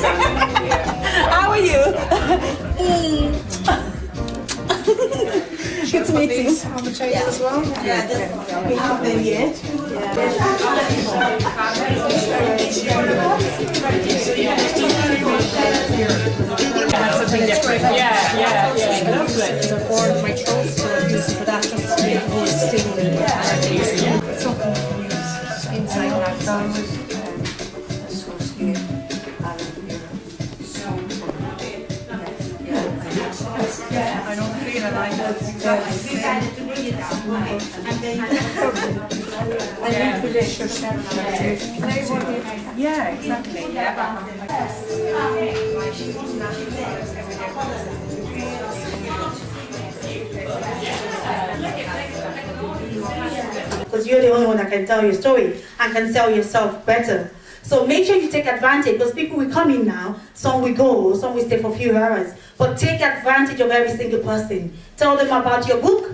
How are you? Good to meet you. How much are you as well? Yeah, we have them here. Yeah. So for my throat, so I'm using for that just to make the whole stimulate and easier. It's not confused inside and outside. I don't feel it like that. Yeah, exactly. Because you're the only one that can tell your story and can sell yourself better. So make sure you take advantage, because people will come in now, some will go, some will stay for a few hours. But take advantage of every single person. Tell them about your book.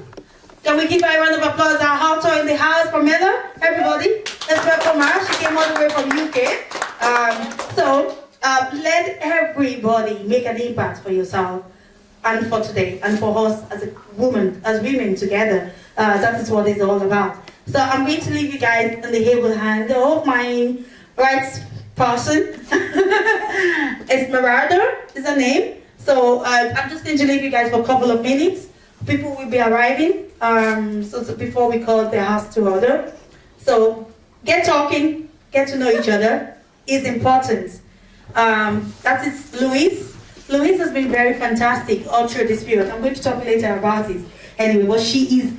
Can we give her a round of applause? Our author in the house, Pamela, everybody. Let's welcome her. She came all the way from UK. Let everybody make an impact for yourself and for today and for us as a woman, as women together. That is what it's all about. So I'm going to leave you guys in the able hand of my right person. Esmeralda is her name. So I'm just going to leave you guys for a couple of minutes. People will be arriving so before we call the house to order. So get talking, get to know each other is important. That is Louise. Louise has been very fantastic all through this period. I'm going to talk later about it. Anyway, but she is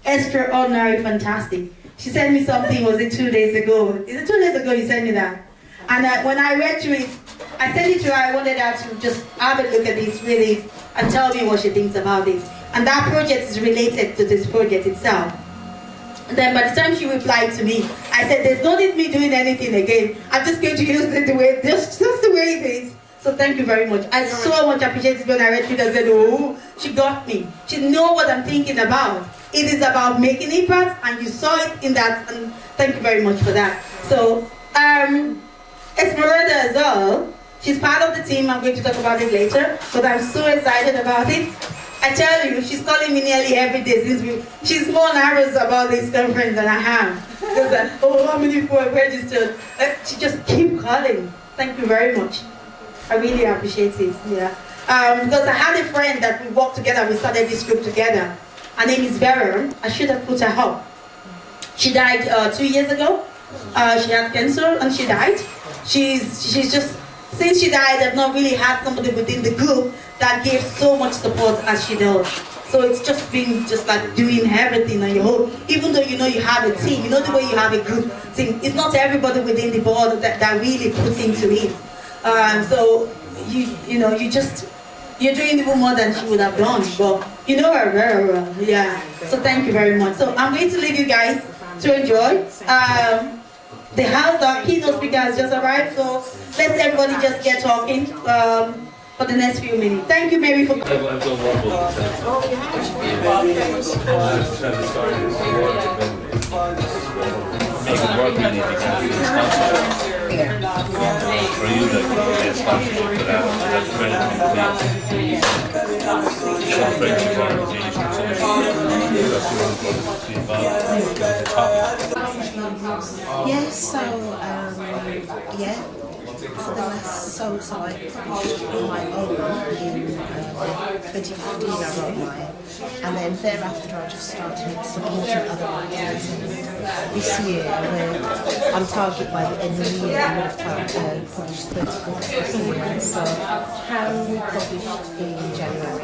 extraordinary fantastic. She sent me something, was it 2 days ago? Is it 2 days ago you sent me that? And when I read through it, I sent it to her. I wanted her to just have a look at this, read it, and tell me what she thinks about it. And that project is related to this project itself. And then by the time she replied to me, I said, there's no need me doing anything again. I'm just going to use it the way, just the way it is. So thank you very much. I so much appreciate it when I read it and said, oh, she got me. She knows what I'm thinking about. It is about making impact, and you saw it in that, and thank you very much for that. So, Esmeralda as well, she's part of the team. I'm going to talk about it later, but I'm so excited about it. I tell you, she's calling me nearly every day since she's more nervous about this conference than I am. Because, oh, how many people have registered? She just keeps calling. Thank you very much. I really appreciate it, yeah. Because I had a friend that we worked together, we started this group together. Her name is Vera. I should have put her up. She died 2 years ago. She had cancer and she died. She's just, since she died, I've not really had somebody within the group that gave so much support as she does. So it's just been just like doing everything on your own. Even though you know you have a team, you know the way you have a group team, it's not everybody within the board that really puts into it. So you're doing even more than she would have done, but you know her very well, yeah. So thank you very much. So I'm going to leave you guys to enjoy. The house, our keynote speaker has just arrived, so let's everybody just get talking for the next few minutes. Thank you, Mary, for coming. For you to get sponsorship for that, that's Yes, so, yeah, for the last, so I published on my own in 2015, I wrote mine, and then thereafter I just started supporting other writers. This year, I'm targeted by the end of the year, I would have published 30 books this year, so Harry published in January.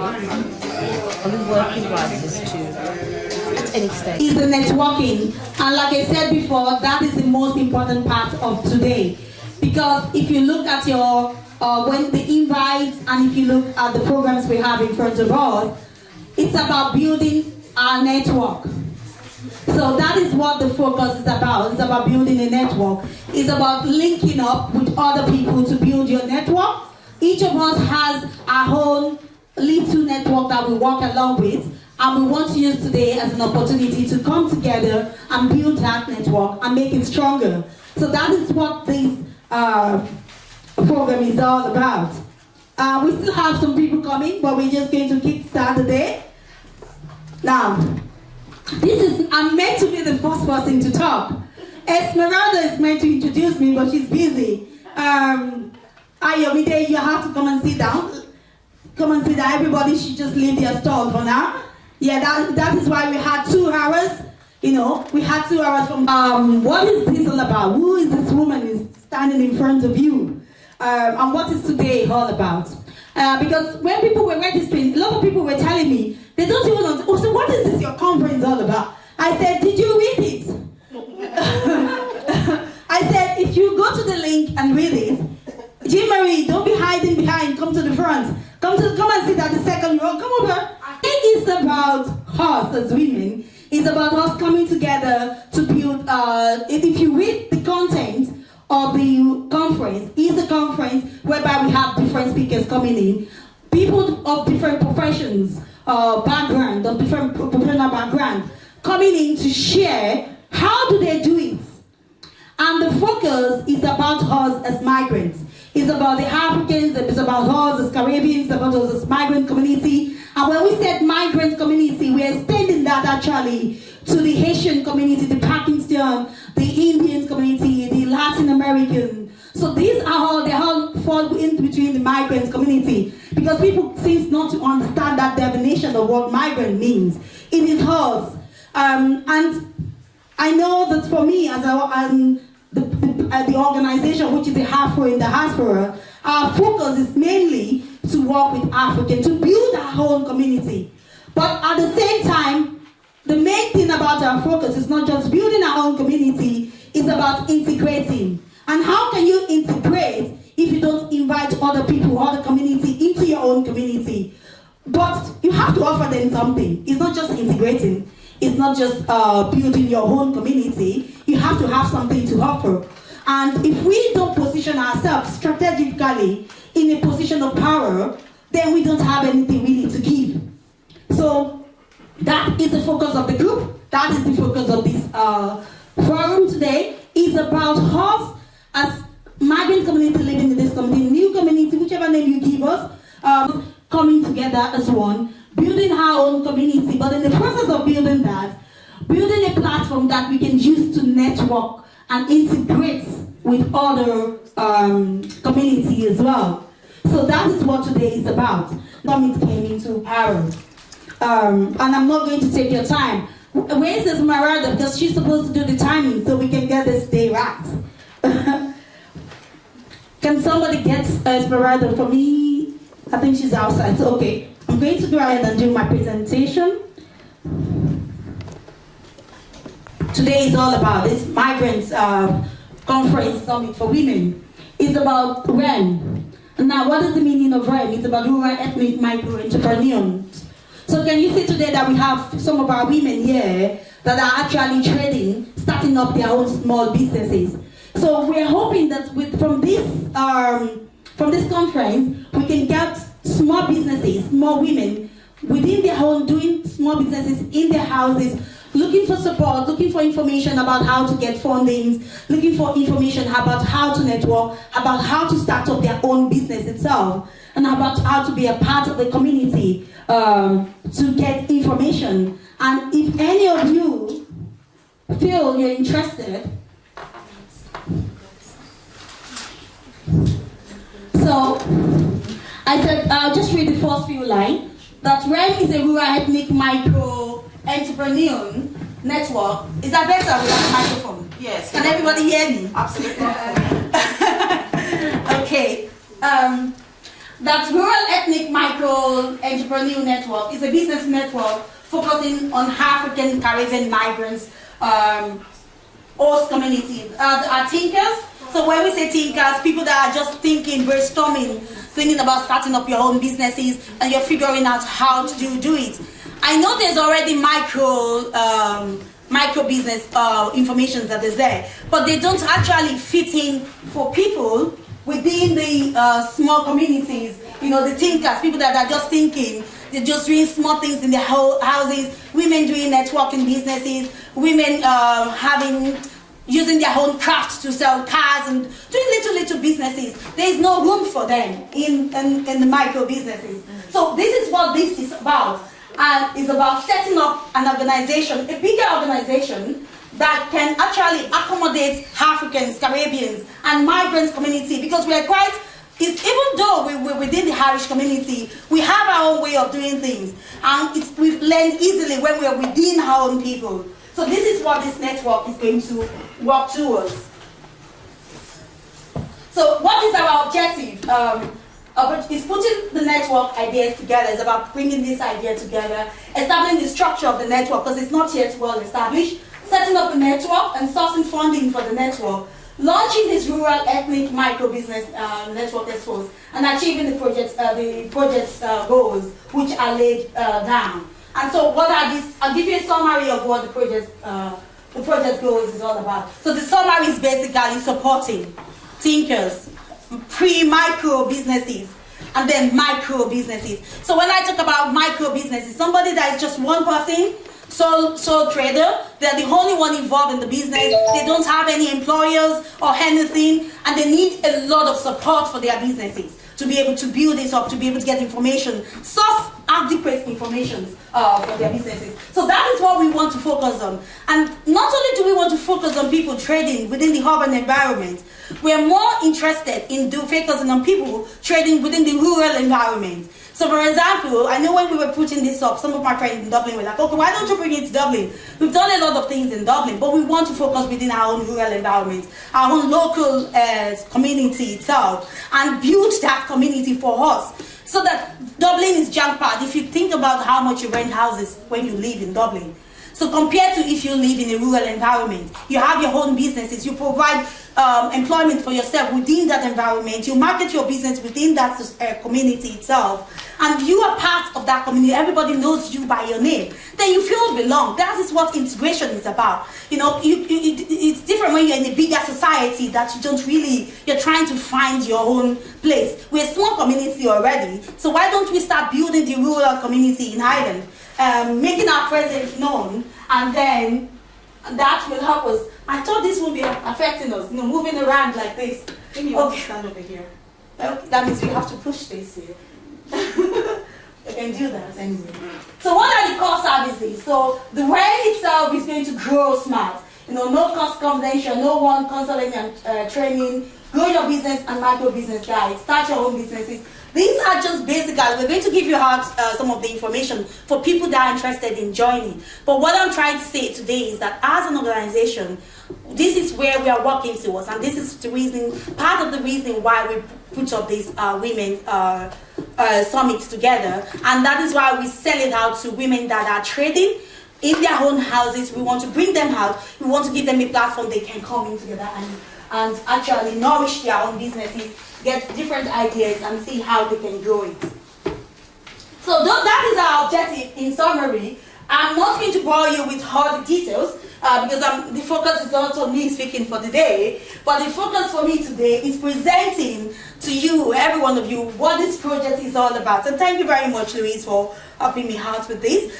I've been working writers to at any stage. Is the networking, and like I said before, that is the most important part of today. Because if you look at your, when the invites, and if you look at the programs we have in front of us, it's about building our network. So that is what the focus is about. It's about building a network. It's about linking up with other people to build your network. Each of us has our own little network that we work along with, and we want to use today as an opportunity to come together and build that network and make it stronger. So that is what this program is all about. We still have some people coming, but we're just going to kickstart the day. Now, I'm meant to be the first person to talk. Esmeralda is meant to introduce me, but she's busy. Ayomide, you have to come and sit down. Come and sit down. Everybody should just leave their stall for now. Yeah, that is why we had 2 hours. You know, we had 2 hours from, what is this all about? Who is this woman is standing in front of you? And what is today all about? Because when people were registering, a lot of people were telling me, they don't even know, oh, so what is this your conference all about? I said, did you read it? I said, if you go to the link and read it, Jean Marie, don't be hiding behind, come to the front. Come and sit at the second row, come over. It is about us as women. It's about us coming together to build, if you read the content of the conference, it's a conference whereby we have different speakers coming in, people of different professions, background, of different professional background, coming in to share how do they do it. And the focus is about us as migrants. It's about the Africans, it's about us as Caribbeans, it's about us as migrant community. And when we said migrant community, we are extending that actually to the Haitian community, the Pakistan, the Indian community, the Latin American. So these are all, they all fall in between the migrant community because people seem not to understand that definition of what migrant means. It is us. And I know that for me, as the organization, which is the Afro in Diaspora, our focus is mainly to work with Africans, to build our own community. But at the same time, the main thing about our focus is not just building our own community, it's about integrating. And how can you integrate if you don't invite other people, other community into your own community? But you have to offer them something. It's not just integrating. It's not just building your own community. You have to have something to offer. And if we don't position ourselves strategically in a position of power, then we don't have anything really to give. So that is the focus of the group. That is the focus of this forum today. It's about us as migrant community living in this community, new community, whichever name you give us, coming together as one, building our own community. But in the process of building that, building a platform that we can use to network and integrate with other community as well. So that is what today is about. Summit came into power. And I'm not going to take your time. Where is Esmeralda? Because she's supposed to do the timing so we can get this day right. Can somebody get Esmeralda for me? I think she's outside. So, okay. I'm going to go ahead and do my presentation. Today is all about this Migrants Conference Summit for Women. It's about REM. Now, what is the meaning of REM? It's about rural ethnic micro entrepreneurs. So can you see today that we have some of our women here that are actually trading, starting up their own small businesses. So we're hoping that from this conference, we can get small businesses, more women within their home doing small businesses in their houses, looking for support, looking for information about how to get fundings, looking for information about how to network, about how to start up their own business itself, and about how to be a part of the community to get information. And if any of you feel you're interested, so I said, I'll just read the first few lines. That REM is a rural ethnic micro entrepreneur network. Is that better with that microphone? Yes. Can everybody hear me? Absolutely. Okay. That rural ethnic micro entrepreneur network is a business network focusing on African Caribbean migrants, host community. Are thinkers. So when we say thinkers, people that are just thinking, brainstorming, thinking about starting up your own businesses, and you're figuring out how to do it. I know there's already micro business information that is there, but they don't actually fit in for people within the small communities. You know, the thinkers, people that are just thinking, they're just doing small things in their houses, women doing networking businesses, women having using their own craft to sell cars and doing little businesses. There is no room for them in the micro businesses. So this is what this is about. And it's about setting up an organization, a bigger organization that can actually accommodate Africans, Caribbeans, and migrants community, because we are quite, even though we're within the Irish community, we have our own way of doing things. And we've learned easily when we are within our own people. So this is what this network is going to work towards. So what is our objective? Is putting the network ideas together. It's about bringing this idea together, establishing the structure of the network because it's not yet well established, setting up the network and sourcing funding for the network, launching this rural ethnic micro business network expos, and achieving the project's goals, which are laid down. And so, what are these? I'll give you a summary of what the project goals is all about. So the summary is basically supporting thinkers, pre-micro businesses, and then micro businesses. So when I talk about micro businesses, somebody that is just one person, sole trader, they're the only one involved in the business, they don't have any employers or anything, and they need a lot of support for their businesses to be able to build this up, to be able to get information, source adequate information for their businesses. So that is what we want to focus on. And not only do we want to focus on people trading within the urban environment, we are more interested in focusing on people trading within the rural environment. So for example, I know when we were putting this up, some of my friends in Dublin were like, okay, why don't you bring it to Dublin? We've done a lot of things in Dublin, but we want to focus within our own rural environment, our own local community itself, and build that community for us. So that Dublin is jam-packed. If you think about how much you rent houses when you live in Dublin, so compared to if you live in a rural environment, you have your own businesses, you provide employment for yourself within that environment, you market your business within that community itself, and you are part of that community, everybody knows you by your name, then you feel belong. That is what integration is about. You know, it's different when you're in a bigger society that you don't really, you're trying to find your own place. We're a small community already, so why don't we start building the rural community in Ireland, making our presence known, and then that will help us. I thought this would be affecting us, you know, moving around like this. Maybe you want to stand over here. Okay, that means we have to push this here. You can do that anyway. So what are the core services? So the way itself is going to grow smart. You know, no cost confidential, no one counseling and training, grow your business and micro business guides, start your own businesses. These are just basically, we're going to give you out some of the information for people that are interested in joining. But what I'm trying to say today is that as an organization, this is where we are working towards, and this is the reason, part of the reason why we put up this women summit together, and that is why we sell it out to women that are trading in their own houses. We want to bring them out. We want to give them a platform they can come in together and actually nourish their own businesses, get different ideas, and see how they can grow it. So that is our objective in summary. I'm not going to bore you with all the details because the focus is not on me speaking for the day, but the focus for me today is presenting to you, every one of you, what this project is all about. And thank you very much, Louise, for helping me out with this.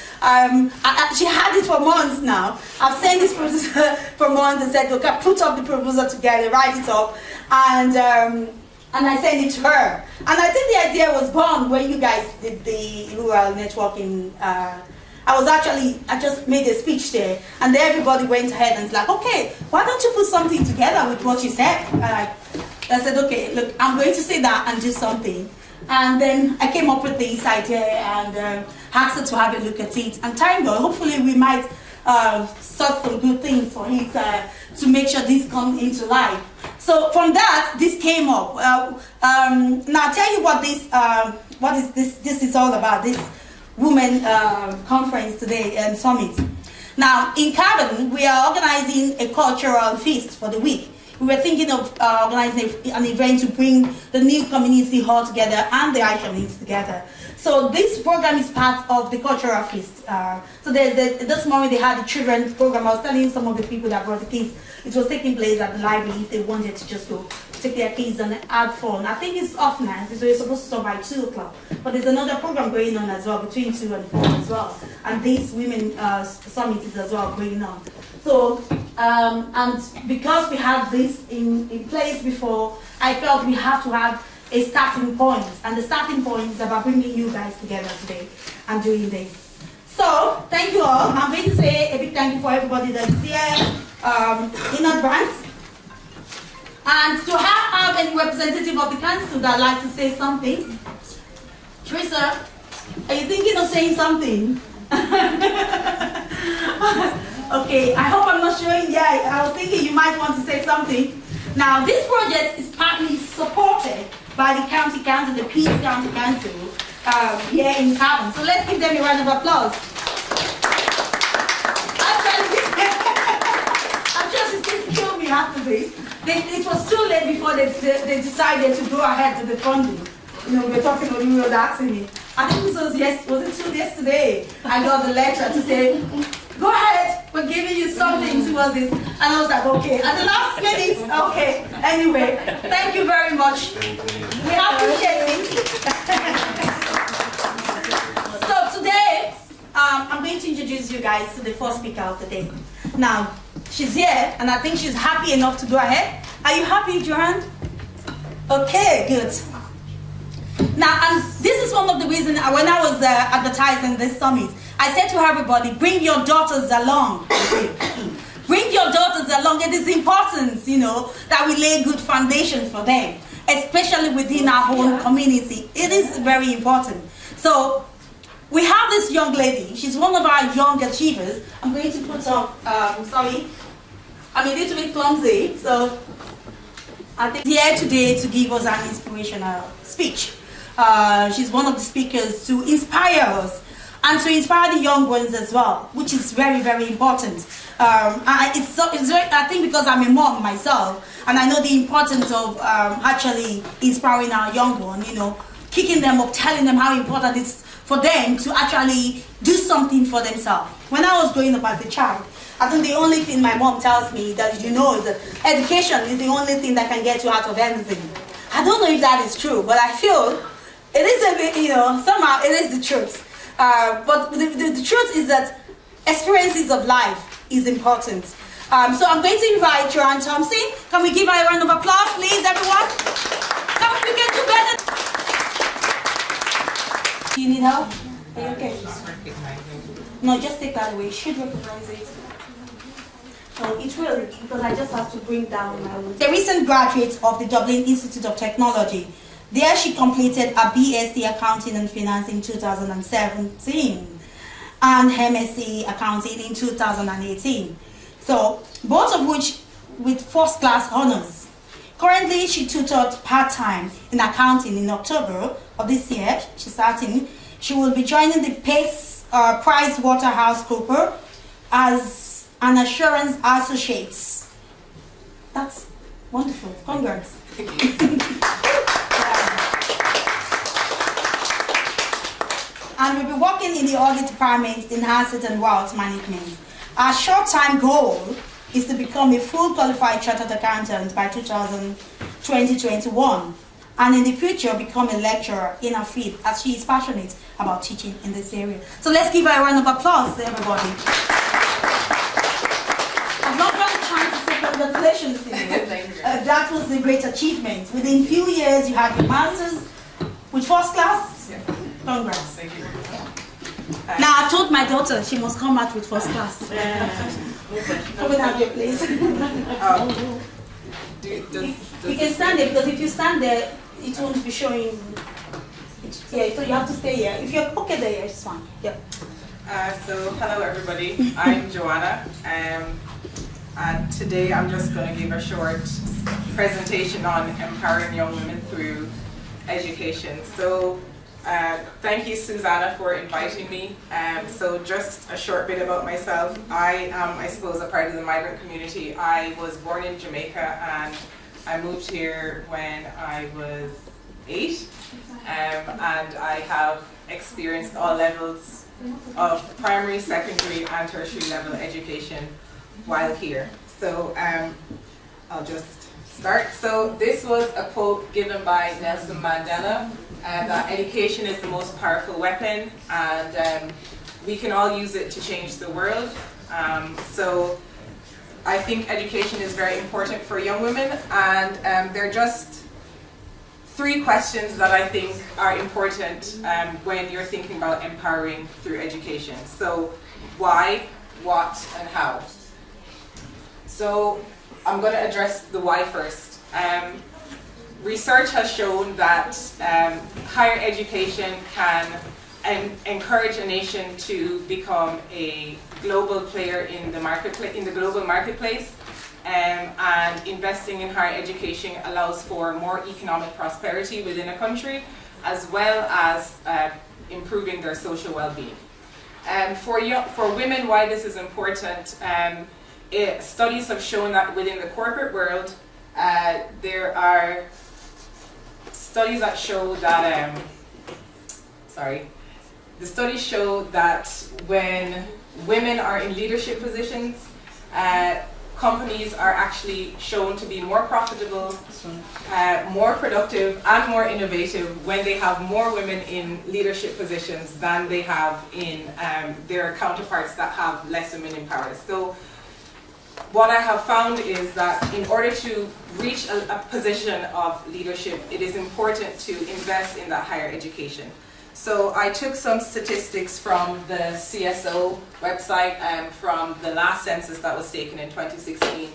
She had it for months now. I've sent this proposal for months and said, look, I put up the proposal together, write it up, and I sent it to her. And I think the idea was born when you guys did the rural networking. I just made a speech there, and then everybody went ahead and was like, okay, why don't you put something together with what you said? I said, okay, look, I'm going to say that and do something. And then I came up with this idea and asked her to have a look at it. And thank God, hopefully we might sort some good things for it to make sure this comes into life. So from that, this came up. Now I'll tell you what this is all about, this women conference today and summit. Now in Cavan, we are organizing a cultural feast for the week. We were thinking of organizing an event to bring the new community all together and the Irish community together. So this program is part of the cultural feast. So this morning they had the children's program. I was telling some of the people that brought the kids, it was taking place at the library if they wanted to just go take their kids and have fun. I think it's off now, so it's supposed to start by 2 o'clock. But there's another program going on as well, between 2 and 4 as well. And this women summit is as well going on. So And because we have this in place before, I felt we have to have a starting point. And the starting point is about bringing you guys together today and doing this. So, thank you all. I'm going to say a big thank you for everybody that's here in advance. And to have any representative of the council that would like to say something. Teresa, are you thinking of saying something? Okay, I hope I'm not showing. Yeah, I was thinking you might want to say something. Now, this project is partly supported by the County Council, the Peace County Council, here in Cavan. So let's give them a round of applause. I'm sure she's going to kill me after this. It was too late before they decided to go ahead with the funding. You know, we were talking about you were asking me. I think this was yesterday. I got the letter to say, go ahead, we're giving you something towards this. And I was like, okay. At the last minute, okay. Anyway, thank you very much. We appreciate it. So today, I'm going to introduce you guys to the first speaker of the day. Now, she's here, and I think she's happy enough to go ahead. Are you happy, Joanne? Okay, good. Now, and this is one of the reasons when I was advertising this summit, I said to everybody, bring your daughters along. Bring your daughters along. It is important, you know, that we lay good foundation for them, especially within our own community. It is very important. So, we have this young lady. She's one of our young achievers. I'm going to put up, sorry, I'm a little bit clumsy, so I think she's here today to give us an inspirational speech. She's one of the speakers to inspire us and to inspire the young ones as well, which is very, very important. I think because I'm a mom myself, and I know the importance of actually inspiring our young one, you know, kicking them up, telling them how important it is for them to actually do something for themselves. When I was growing up as a child, I think the only thing my mom tells me that you know is that education is the only thing that can get you out of anything. I don't know if that is true, but I feel it is a bit, you know, somehow it is the truth. But the truth is that experiences of life is important. So I'm going to invite Joanne Thompson. Can we give her a round of applause, please, everyone? Come on, we can do better. Do you need help? Are you okay? No, just take that away. You should recognize it. No, it will, because I just have to bring down my own. The recent graduate of the Dublin Institute of Technology. There she completed a BSc Accounting and Finance in 2017 and MSc Accounting in 2018. So, both of which with first-class honors. Currently, she tutored part-time in accounting in October of this year. She's starting. She will be joining the Price Waterhouse Cooper as an assurance associate. That's wonderful. Congrats. And we'll be working in the audit department in asset and wealth management. Our short-time goal is to become a full qualified chartered accountant by 2021, and in the future become a lecturer in her field, as she is passionate about teaching in this area. So let's give her a round of applause, everybody. I'm not going to try to say congratulations to you. Thank you. That was a great achievement. Within a few years, you had your master's with first class. Yeah. Congrats. Thank you. Now, I've told my daughter she must come out with first class. Come and have your place. You can stand there, because if you stand there, it won't be showing. Yeah, so you have to stay here. If you're okay there, it's fine. Yeah. So, hello everybody. I'm Joanna. And today I'm just going to give a short presentation on empowering young women through education. So, thank you, Susanna, for inviting me. So just a short bit about myself. I am, I suppose, a part of the migrant community. I was born in Jamaica and I moved here when I was 8. And I have experienced all levels of primary, secondary and tertiary level education while here. So I'll just start. So this was a quote given by Nelson Mandela. That education is the most powerful weapon, and we can all use it to change the world. So I think education is very important for young women, and there are just 3 questions that I think are important when you're thinking about empowering through education. So why, what, and how? So I'm going to address the why first. Research has shown that higher education can encourage a nation to become a global player in the global marketplace. And investing in higher education allows for more economic prosperity within a country, as well as improving their social well-being. For women, why this is important, studies have shown that within the corporate world, there are studies that show that, the studies show that when women are in leadership positions, companies are actually shown to be more profitable, more productive, and more innovative when they have more women in leadership positions than they have in their counterparts that have less women in power. So what I have found is that in order to reach a position of leadership, it is important to invest in that higher education. So I took some statistics from the CSO website from the last census that was taken in 2016.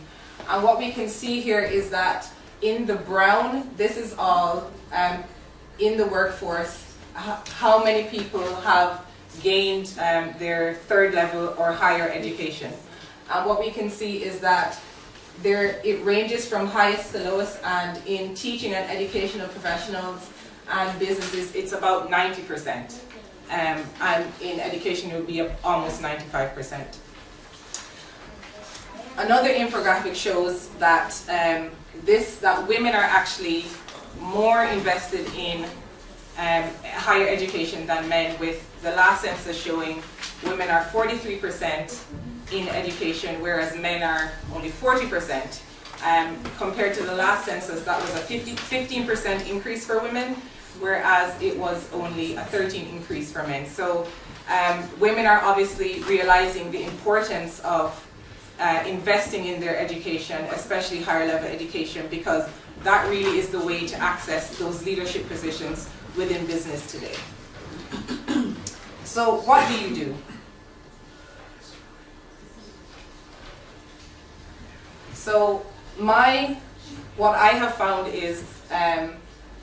And what we can see here is that in the brown, this is all in the workforce, how many people have gained their 3rd level or higher education. And what we can see is that it ranges from highest to lowest, and in teaching and educational professionals and businesses, it's about 90%. And in education, it would be almost 95%. Another infographic shows that that women are actually more invested in higher education than men, with the last census showing women are 43% in education, whereas men are only 40%. Compared to the last census, that was a 15% increase for women, whereas it was only a 13% increase for men. So women are obviously realizing the importance of investing in their education, especially higher level education, because that really is the way to access those leadership positions within business today. So what do you do? So what I have found is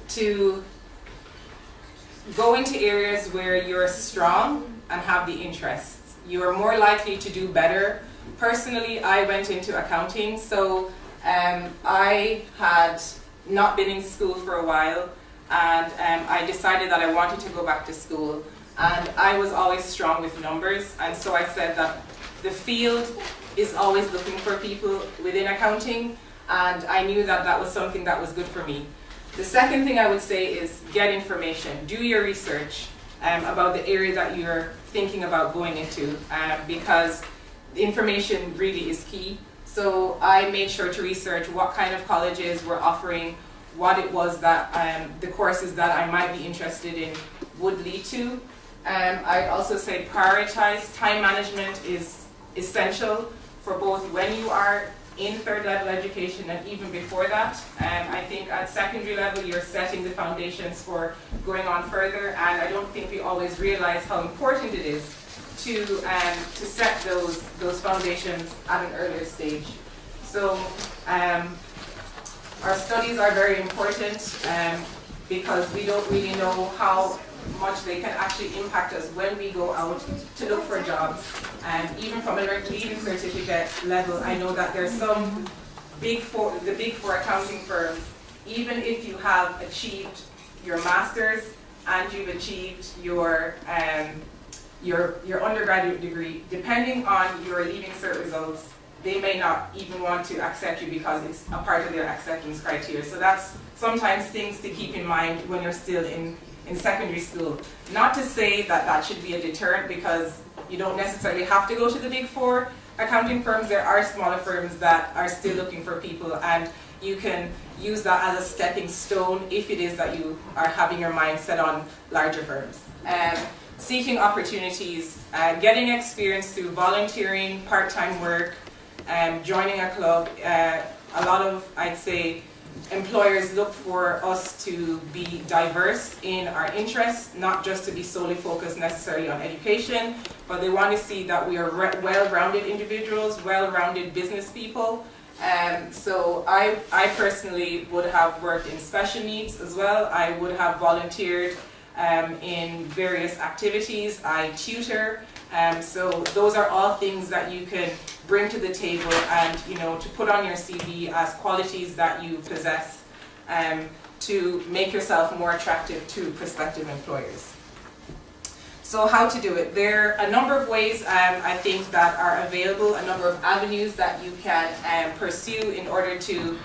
to go into areas where you're strong and have the interests. You're more likely to do better. Personally, I went into accounting, so I had not been in school for a while, and I decided that I wanted to go back to school. And I was always strong with numbers, and so I said that the field is always looking for people within accounting, and I knew that that was something that was good for me. The second thing I would say is get information. Do your research about the area that you're thinking about going into, because information really is key. So I made sure to research what kind of colleges were offering what it was that the courses that I might be interested in would lead to. I also say prioritize. Time management is essential for both when you are in 3rd level education and even before that. I think at secondary level you're setting the foundations for going on further, and I don't think we always realize how important it is to set those foundations at an earlier stage. So our studies are very important because we don't really know how much they can actually impact us when we go out to look for jobs. And even from a leading certificate level, I know that there's some the big four accounting firms, even if you have achieved your master's and you've achieved your undergraduate degree, depending on your leaving cert results, they may not even want to accept you because it's a part of their acceptance criteria. So that's sometimes things to keep in mind when you're still in secondary school. Not to say that that should be a deterrent, because you don't necessarily have to go to the big four accounting firms. There are smaller firms that are still looking for people, and you can use that as a stepping stone if it is that you are having your mind set on larger firms. Seeking opportunities, getting experience through volunteering, part-time work, joining a club. A lot of, I'd say, employers look for us to be diverse in our interests, not just to be solely focused necessarily on education, but they want to see that we are well-rounded individuals, well-rounded business people. So I personally would have worked in special needs as well. I would have volunteered in various activities. I tutor. So those are all things that you can bring to the table and, you know, to put on your CV as qualities that you possess to make yourself more attractive to prospective employers. So how to do it? There are a number of ways I think that are available, a number of avenues that you can pursue in order to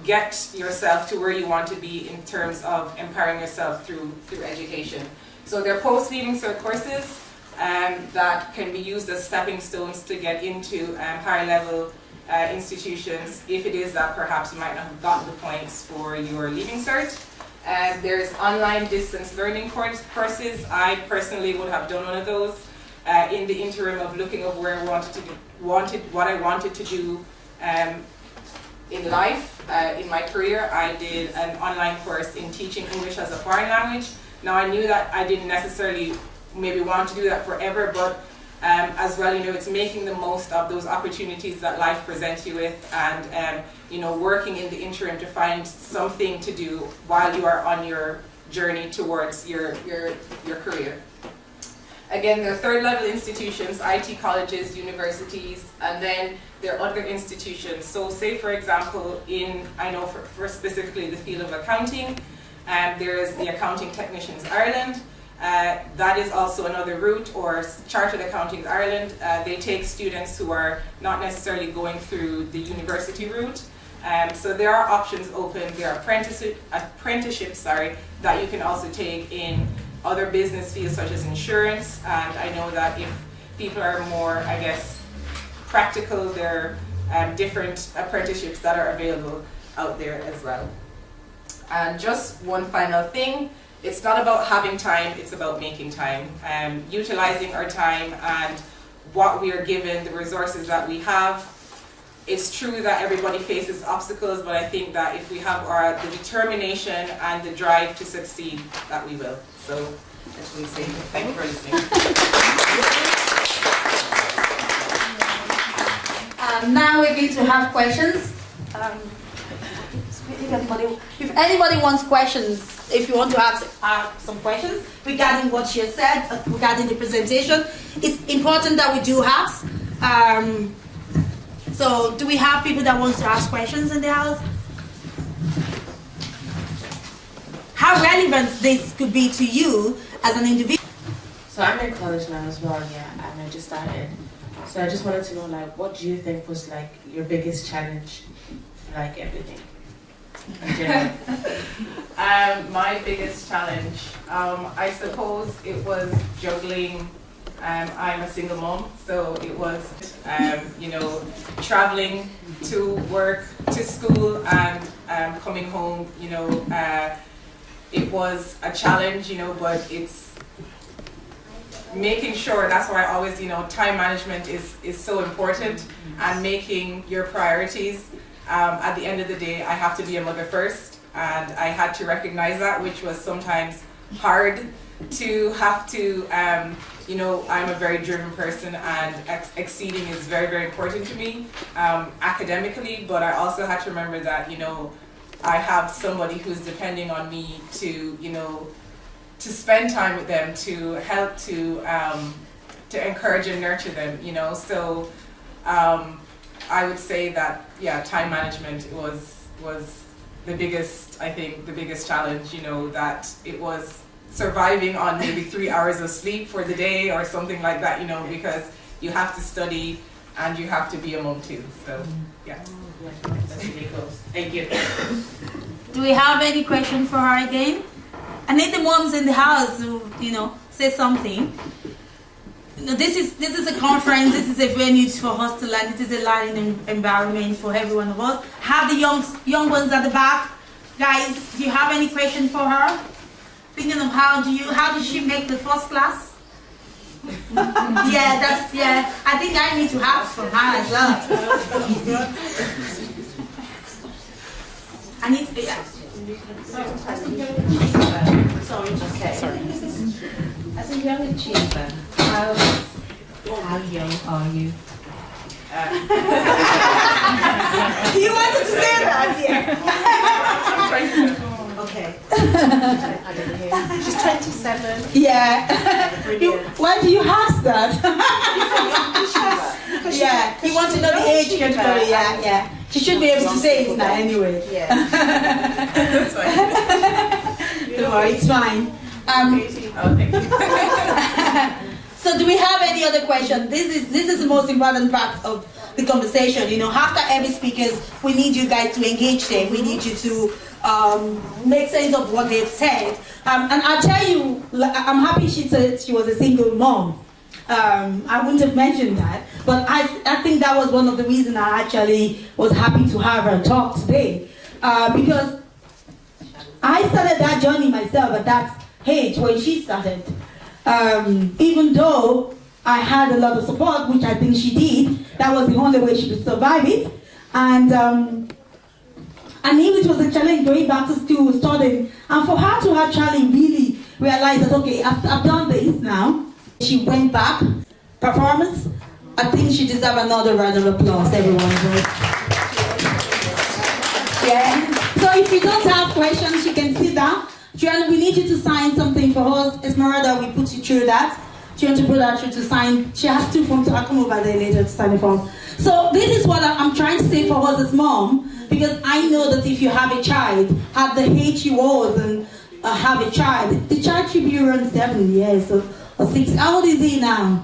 get yourself to where you want to be in terms of empowering yourself through education. So there are post-leaving cert courses that can be used as stepping stones to get into higher level institutions if it is that perhaps you might not have gotten the points for your leaving cert. There's online distance learning courses. I personally would have done one of those in the interim of looking at where I what I wanted to do in life, in my career. I did an online course in teaching English as a foreign language. Now I knew that I didn't necessarily maybe want to do that forever, but as well, you know, it's making the most of those opportunities that life presents you with, and you know, working in the interim to find something to do while you are on your journey towards your career. Again, there are third level institutions, IT colleges, universities, and then there are other institutions. So say for example, I know for specifically the field of accounting, there is the Accounting Technicians Ireland. That is also another route, or Chartered Accountants Ireland. They take students who are not necessarily going through the university route. So there are options open. There are apprenticeships that you can also take in other business fields such as insurance. And I know that if people are more, I guess, practical, there are different apprenticeships that are available out there as well. And just one final thing. It's not about having time, it's about making time. Utilizing our time and what we are given, the resources that we have. It's true that everybody faces obstacles, but I think that if we have the determination and the drive to succeed, that we will. So I just want to say thank you for listening. Now we're going to have questions. If anybody wants questions, if you want to ask some questions regarding what she has said, regarding the presentation, it's important that we do ask. So do we have people that want to ask questions in the house? How relevant this could be to you as an individual? So I'm in college now as well, yeah, and I just started. So I just wanted to know, like, what do you think was like your biggest challenge, like everything? My biggest challenge, I suppose it was juggling. I'm a single mom, so it was, you know, traveling to work, to school, and coming home. You know, it was a challenge, you know, but it's making sure. That's why I always, you know, time management is so important, and making your priorities. At the end of the day, I have to be a mother first, and I had to recognize that, which was sometimes hard to have to, you know, I'm a very driven person, and exceeding is very, very important to me academically, but I also had to remember that, you know, I have somebody who's depending on me to, you know, to spend time with them, to help to encourage and nurture them, you know, so I would say that, yeah, time management was the biggest, I think, the biggest challenge, you know, that it was surviving on maybe 3 hours of sleep for the day or something like that, you know, because you have to study and you have to be a mom too, so, yeah. That's really close. Thank you. Do we have any question for her again? I need the moms in the house to, you know, say something. No, this is a conference, this is a venue for us to learn, this is a learning environment for every one of us. Have the young ones at the back. Guys, do you have any question for her? Thinking of how did she make the first class? Yeah. I think I need to have from her as well. I need to, yeah. Sorry. As a young achiever, how young are you? You wanted to say that, yeah. Okay. I didn't hear. She's 27. Yeah. Brilliant. Why do you ask that? Yeah. You want to know the age category? Yeah. She should be able to say it now anyway. Yeah. That's fine. Don't worry, it's fine. Oh, thank you. So do we have any other question? This is the most important part of the conversation. You know, after every speaker, we need you guys to engage them. We need you to make sense of what they've said. And I'll tell you, I'm happy she said she was a single mom. I wouldn't have mentioned that, but I think that was one of the reasons I actually was happy to have her talk today. Because I started that journey myself at that age when she started. Even though I had a lot of support, which I think she did, that was the only way she could survive it. And even it was a challenge going back to school, studying, and for her to actually really realize that, okay, I've done this now. She went back, performance. I think she deserves another round of applause, everyone. Yeah. So if you don't have questions, you can sit down. Joanna, we need you to sign something for us. Esmeralda, we put you through that. She wants to put that through to sign. She has 2 forms, so I'll come over there later to sign the form. So this is what I'm trying to say for us as mom, because I know that if you have a child, at the age you was and have a child, the child should be around 7 years or 6. How old is he now?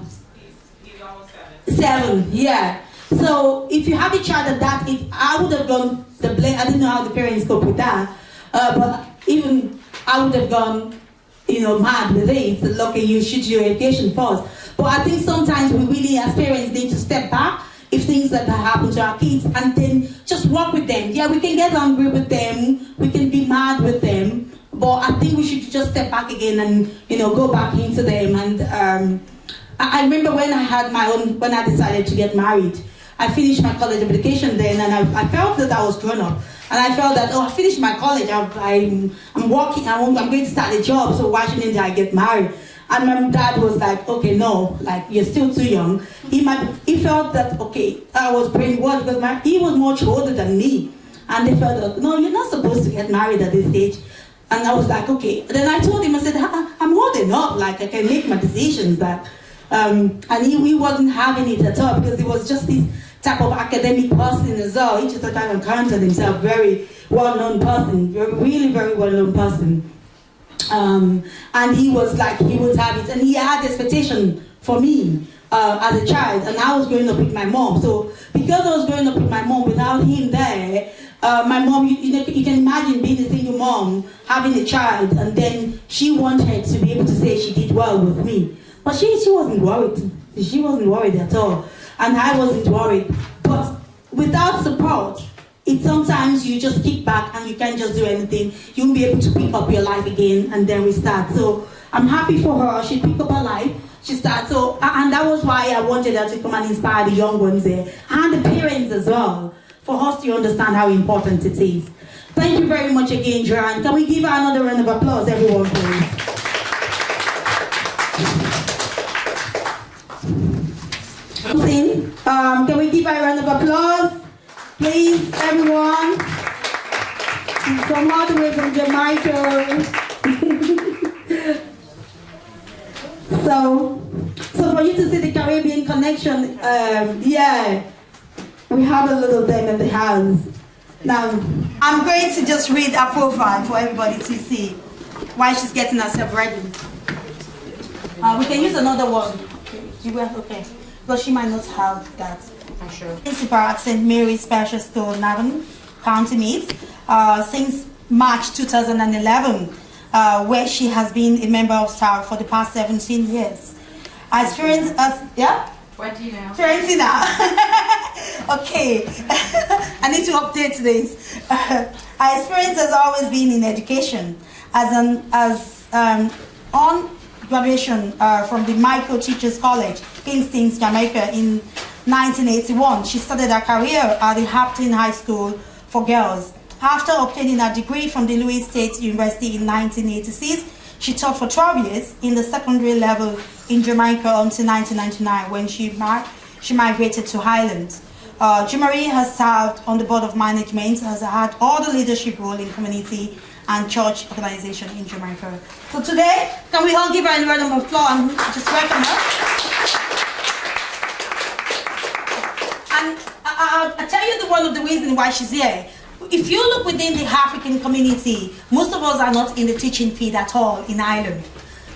He's almost 7, yeah. So if you have a child at that age, I would have gone the blame. I didn't know how the parents cope with that, but even I would have gone, mad with it. So, look, you should do your education first. But I think sometimes we really, as parents, need to step back if things like that happen to our kids, and then just work with them. Yeah, we can get angry with them, we can be mad with them, but I think we should just step back again and go back into them. And I remember when I decided to get married, I finished my college application then, and I felt that I was grown up. And I felt that, I finished my college, I'm working, I'm going to start a job, so why shouldn't I get married? And my dad was like, okay, no, like, you're still too young. He felt that, okay, I was brainwashed because he was much older than me. And they felt that, no, you're not supposed to get married at this age. And I was like, okay. Then I told him, I said, I'm old enough, like, I can make my decisions. That, and he wasn't having it at all, because he was just this type of academic person as well. He just kind of encountered himself, very well-known person, really very well-known person. And he was like, he would have it, and he had expectation for me as a child, and I was growing up with my mom. So because I was growing up with my mom, without him there, my mom, you can imagine being a single mom, having a child, and then she wanted to be able to say she did well with me. But she wasn't worried. She wasn't worried at all. And I wasn't worried. But without support, sometimes you just kick back and you can't just do anything. You won't be able to pick up your life again and then restart. So I'm happy for her. She picked up her life. She started. So, and that was why I wanted her to come and inspire the young ones there. And the parents as well, for us to understand how important it is. Thank you very much again, Joanne. Can we give her another round of applause, everyone, please? Can we give her a round of applause? Please, everyone. From all the way from Jamaica. So for you to see the Caribbean connection, yeah, we have a little them in the house. Now, I'm going to just read her profile for everybody to see while she's getting herself ready. We can use another one. Okay. But she might not have that. I'm sure. Principal at St. Mary's Special School, Navan, County Meath, since March 2011, where she has been a member of staff for the past 17 years. I experienced as, yeah? 20 now. 20 now. Okay. I need to update this. My experience has always been in education, as graduation from the Micro Teachers College, Kingston, Jamaica in 1981. She started her career at the Hampton High School for Girls. After obtaining a degree from the Louis State University in 1986, she taught for 12 years in the secondary level in Jamaica until 1999 when she migrated to Ireland. Jean-Marie has served on the board of management, has had all the leadership role in community and church organization in Jamaica. So today, can we all give her a round of applause and just welcome her? And I'll tell you one of the reasons why she's here. If you look within the African community, most of us are not in the teaching field at all in Ireland.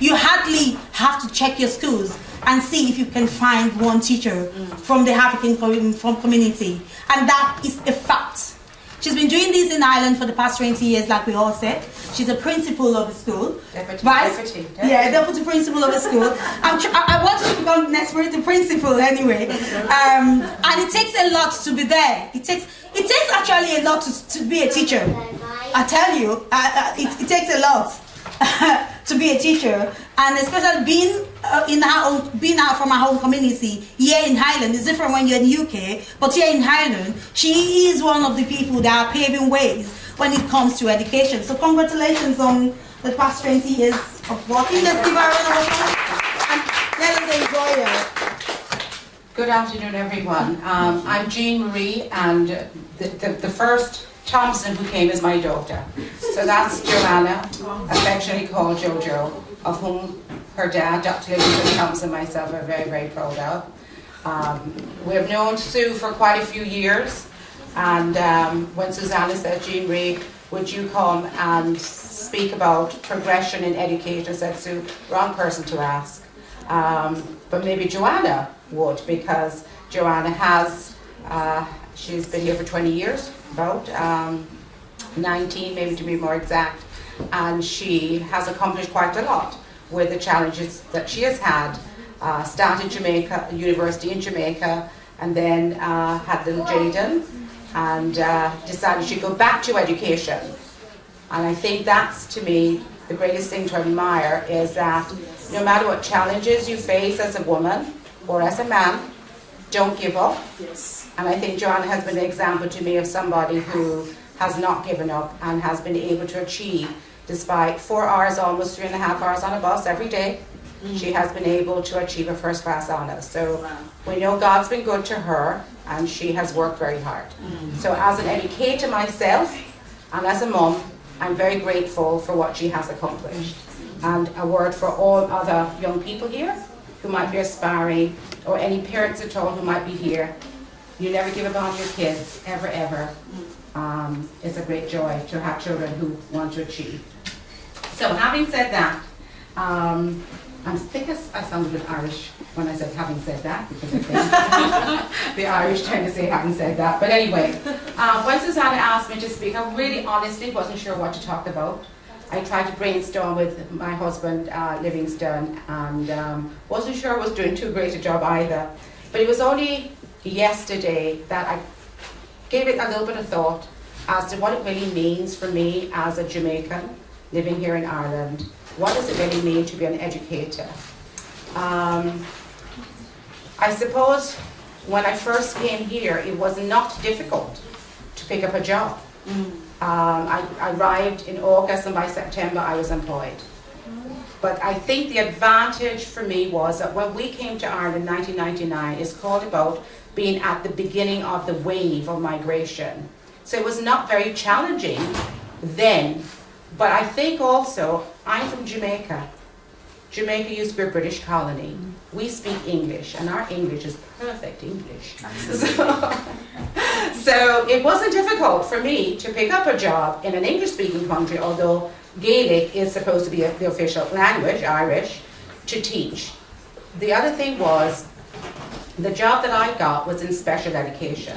You hardly have to check your schools and see if you can find one teacher from the African community. And that is a fact. She's been doing this in Ireland for the past 20 years, like we all said. She's a principal of the school. Deputy principal of the school. I want her to become next week the principal anyway. And it takes a lot to be there. It takes actually a lot to be a teacher. I tell you, it takes a lot to be a teacher, and especially being out from our home community here in Ireland. It's different when you're in the UK, but here in Ireland, she is one of the people that are paving ways when it comes to education. So congratulations on the past 20 years of working. Let's give her a round of applause and let us enjoy her. Good afternoon, everyone. I'm Jean-Marie, and the first Thompson who came is my daughter. So that's Joanna, affectionately called Jojo, of whom her dad, Dr. Livingston Thompson, and myself are very, very proud of. We have known Sue for quite a few years, and when Susanna said, Jean-Marie, would you come and speak about progression in education, I said, Sue, wrong person to ask. But maybe Joanna would, because Joanna has, she's been here for 20 years, about 19 maybe to be more exact, and she has accomplished quite a lot with the challenges that she has had. Started Jamaica, university in Jamaica, and then had little Jaden, and decided she'd go back to education. And I think that's, to me, the greatest thing to admire, is that no matter what challenges you face as a woman or as a man, don't give up. Yes. And I think Joanna has been an example to me of somebody who has not given up and has been able to achieve, despite 4 hours, almost 3.5 hours on a bus every day, she has been able to achieve a first class honours. So we know God's been good to her, and she has worked very hard. So as an educator myself, and as a mum, I'm very grateful for what she has accomplished. And a word for all other young people here who might be aspiring, or any parents at all who might be here, you never give up on your kids, ever, ever. It's a great joy to have children who want to achieve. So having said that, I think I sounded a bit Irish when I said having said that, because I think the Irish tend to say having said that. But anyway, when Susanna asked me to speak, I really honestly wasn't sure what to talk about. I tried to brainstorm with my husband, Livingston, and wasn't sure I was doing too great a job either. But it was only yesterday that I gave it a little bit of thought as to what it really means for me as a Jamaican living here in Ireland. What does it really mean to be an educator? I suppose when I first came here, it was not difficult to pick up a job. I arrived in August, and by September I was employed. But I think the advantage for me was that when we came to Ireland in 1999, it's called about being at the beginning of the wave of migration. So it was not very challenging then. But I think also, I'm from Jamaica. Jamaica used to be a British colony. We speak English, and our English is perfect English. So it wasn't difficult for me to pick up a job in an English-speaking country, although Gaelic is supposed to be the official language, Irish, to teach. The other thing was, the job that I got was in special education,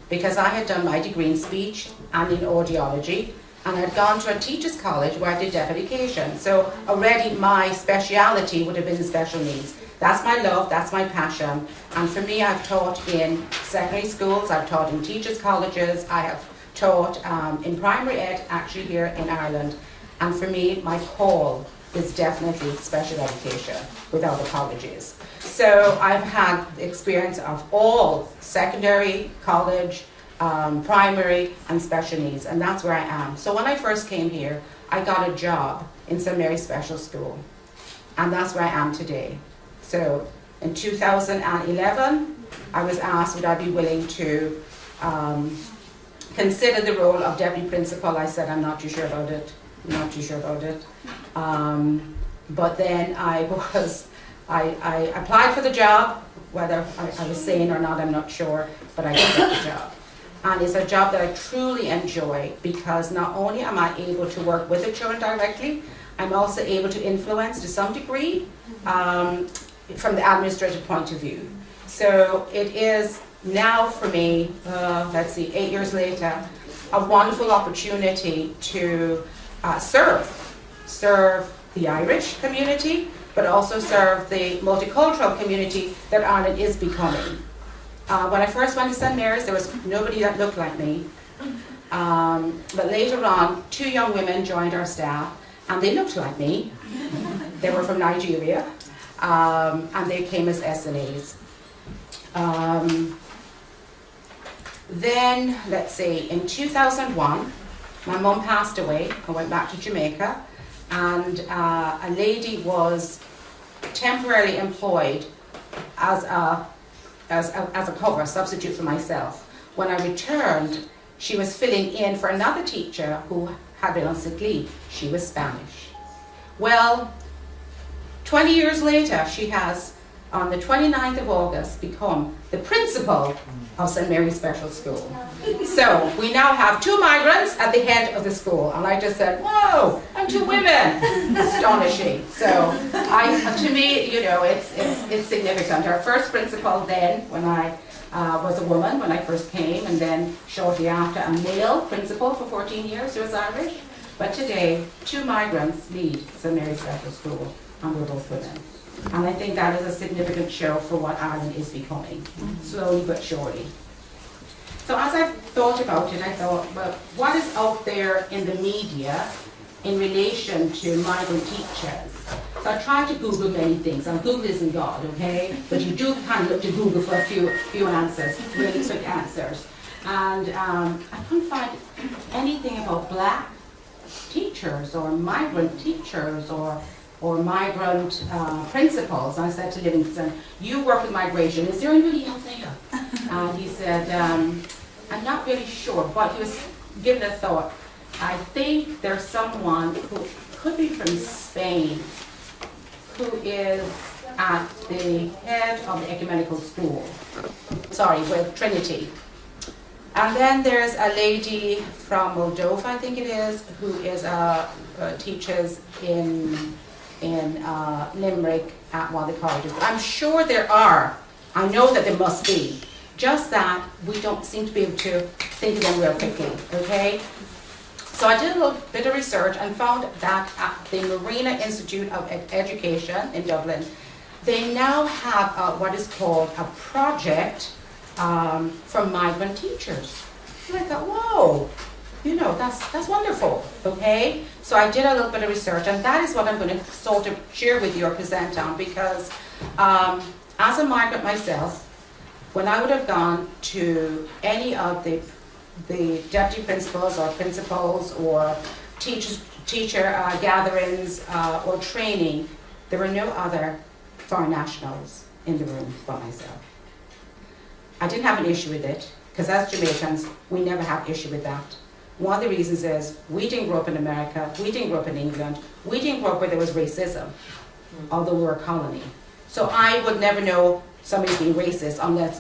because I had done my degree in speech and in audiology, and I'd gone to a teacher's college where I did deaf education. So already my speciality would have been special needs. That's my love, that's my passion. And for me, I've taught in secondary schools, I've taught in teachers' colleges, I have taught in primary ed actually here in Ireland. And for me, my call is definitely special education, without apologies. So I've had the experience of all secondary, college, primary, and special needs, and that's where I am. So when I first came here, I got a job in St. Mary's Special School, and that's where I am today. So in 2011, I was asked would I be willing to consider the role of deputy principal. I said I'm not too sure about it. Not too sure about it. But then I applied for the job, whether I was sane or not, I'm not sure, but I did get the job. And it's a job that I truly enjoy, because not only am I able to work with the children directly, I'm also able to influence to some degree from the administrative point of view. So it is now for me, let's see, 8 years later, a wonderful opportunity to serve the Irish community, but also serve the multicultural community that Ireland is becoming. When I first went to St. Mary's, there was nobody that looked like me. But later on, 2 young women joined our staff, and they looked like me. They were from Nigeria, and they came as SNAs. Then, let's see, in 2001, my mum passed away. I went back to Jamaica, and a lady was temporarily employed as a cover, substitute for myself. When I returned, she was filling in for another teacher who had been on sick leave. She was Spanish. Well, 20 years later, she has, on the 29th of August, become the principal of St. Mary's Special School. So we now have 2 migrants at the head of the school, and I just said, whoa, and 2 women. Astonishing. So to me, you know, it's significant. Our first principal then, when I was a woman when I first came, and then shortly after a male principal for 14 years who was Irish. But today, 2 migrants lead St. Mary's Special School, and we're both women. And I think that is a significant show for what Ireland is becoming, slowly but surely. So as I thought about it, I thought, well, what is out there in the media in relation to migrant teachers? So I tried to Google many things. Now, Google isn't God, okay? But you do kind of look to Google for a few answers, really quick answers. And I couldn't find anything about black teachers or migrant teachers or migrant principals. I said to Livingston, you work with migration, is there anybody out there? And he said, I'm not really sure, but he was given a thought. I think there's someone who could be from Spain who is at the head of the ecumenical school. Sorry, with Trinity. And then there's a lady from Moldova, I think it is, who is teaches in Limerick at one of the colleges. I'm sure there are. I know that there must be. Just that we don't seem to be able to think of them real quickly, okay? So I did a little bit of research and found that at the Marina Institute of Education in Dublin, they now have what is called a project for migrant teachers. And I thought, whoa, you know, that's wonderful, okay? So I did a little bit of research, and that is what I'm going to sort of share with you or present on, because as a migrant myself, when I would have gone to any of the deputy principals or teacher gatherings or training, there were no other foreign nationals in the room but myself. I didn't have an issue with it, because as Jamaicans, we never have issue with that. One of the reasons is we didn't grow up in America, we didn't grow up in England, we didn't grow up where there was racism, although we were a colony. So I would never know somebody's being racist unless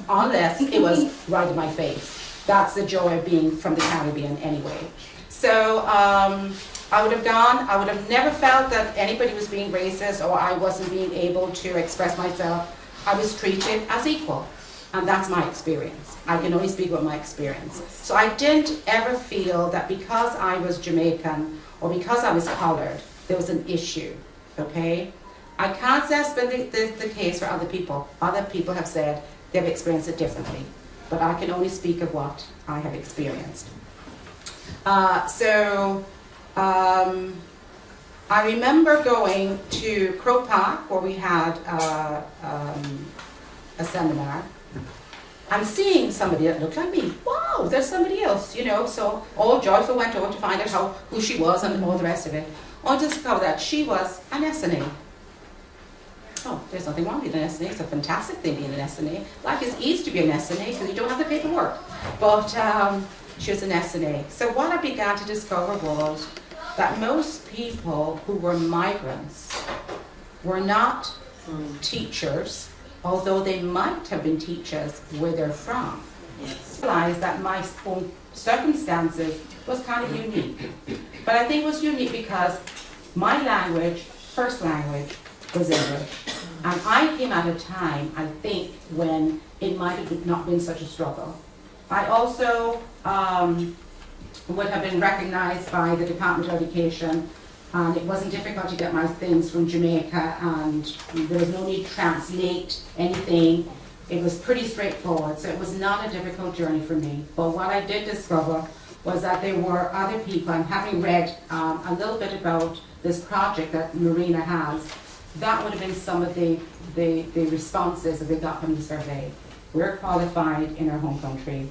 it was right in my face. That's the joy of being from the Caribbean anyway. So I would have gone, I would have never felt that anybody was being racist or I wasn't being able to express myself. I was treated as equal, and that's my experience. I can only speak about my experience. So I didn't ever feel that because I was Jamaican or because I was colored, there was an issue, okay? I can't say it's been the case for other people. Other people have said they've experienced it differently, but I can only speak of what I have experienced. I remember going to Croke Park where we had a seminar and seeing somebody that looked like me. Wow, there's somebody else, you know. So all joyful went over to find out who she was and all the rest of it. I discovered that she was an SNA. Oh, there's nothing wrong with an SNA. It's a fantastic thing being an SNA. Life is easy to be an SNA because you don't have the paperwork. But she was an SNA. So what I began to discover was that most people who were migrants were not teachers, although they might have been teachers where they're from. Yes. I realized that my own circumstances was kind of unique. But I think it was unique because my language, first language, was English. And I came at a time, I think, when it might have not been such a struggle. I also would have been recognized by the Department of Education, and it wasn't difficult to get my things from Jamaica, and there was no need to translate anything. It was pretty straightforward, so it was not a difficult journey for me. But what I did discover was that there were other people, and having read a little bit about this project that Marina has, that would have been some of the responses that they got from the survey. We're qualified in our home country,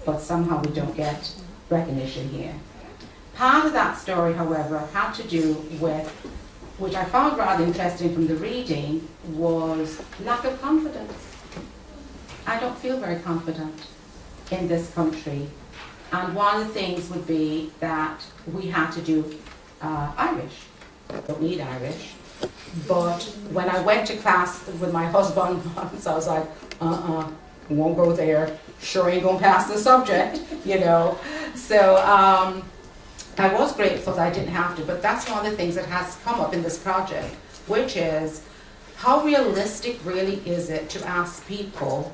but somehow we don't get recognition here. Part of that story, however, had to do with, which I found rather interesting from the reading, was lack of confidence. I don't feel very confident in this country. And one of the things would be that we had to do Irish. I don't need Irish. But when I went to class with my husband once, I was like, won't go there. Sure ain't gonna pass the subject, you know. So I was grateful that I didn't have to, but that's one of the things that has come up in this project, which is how realistic really is it to ask people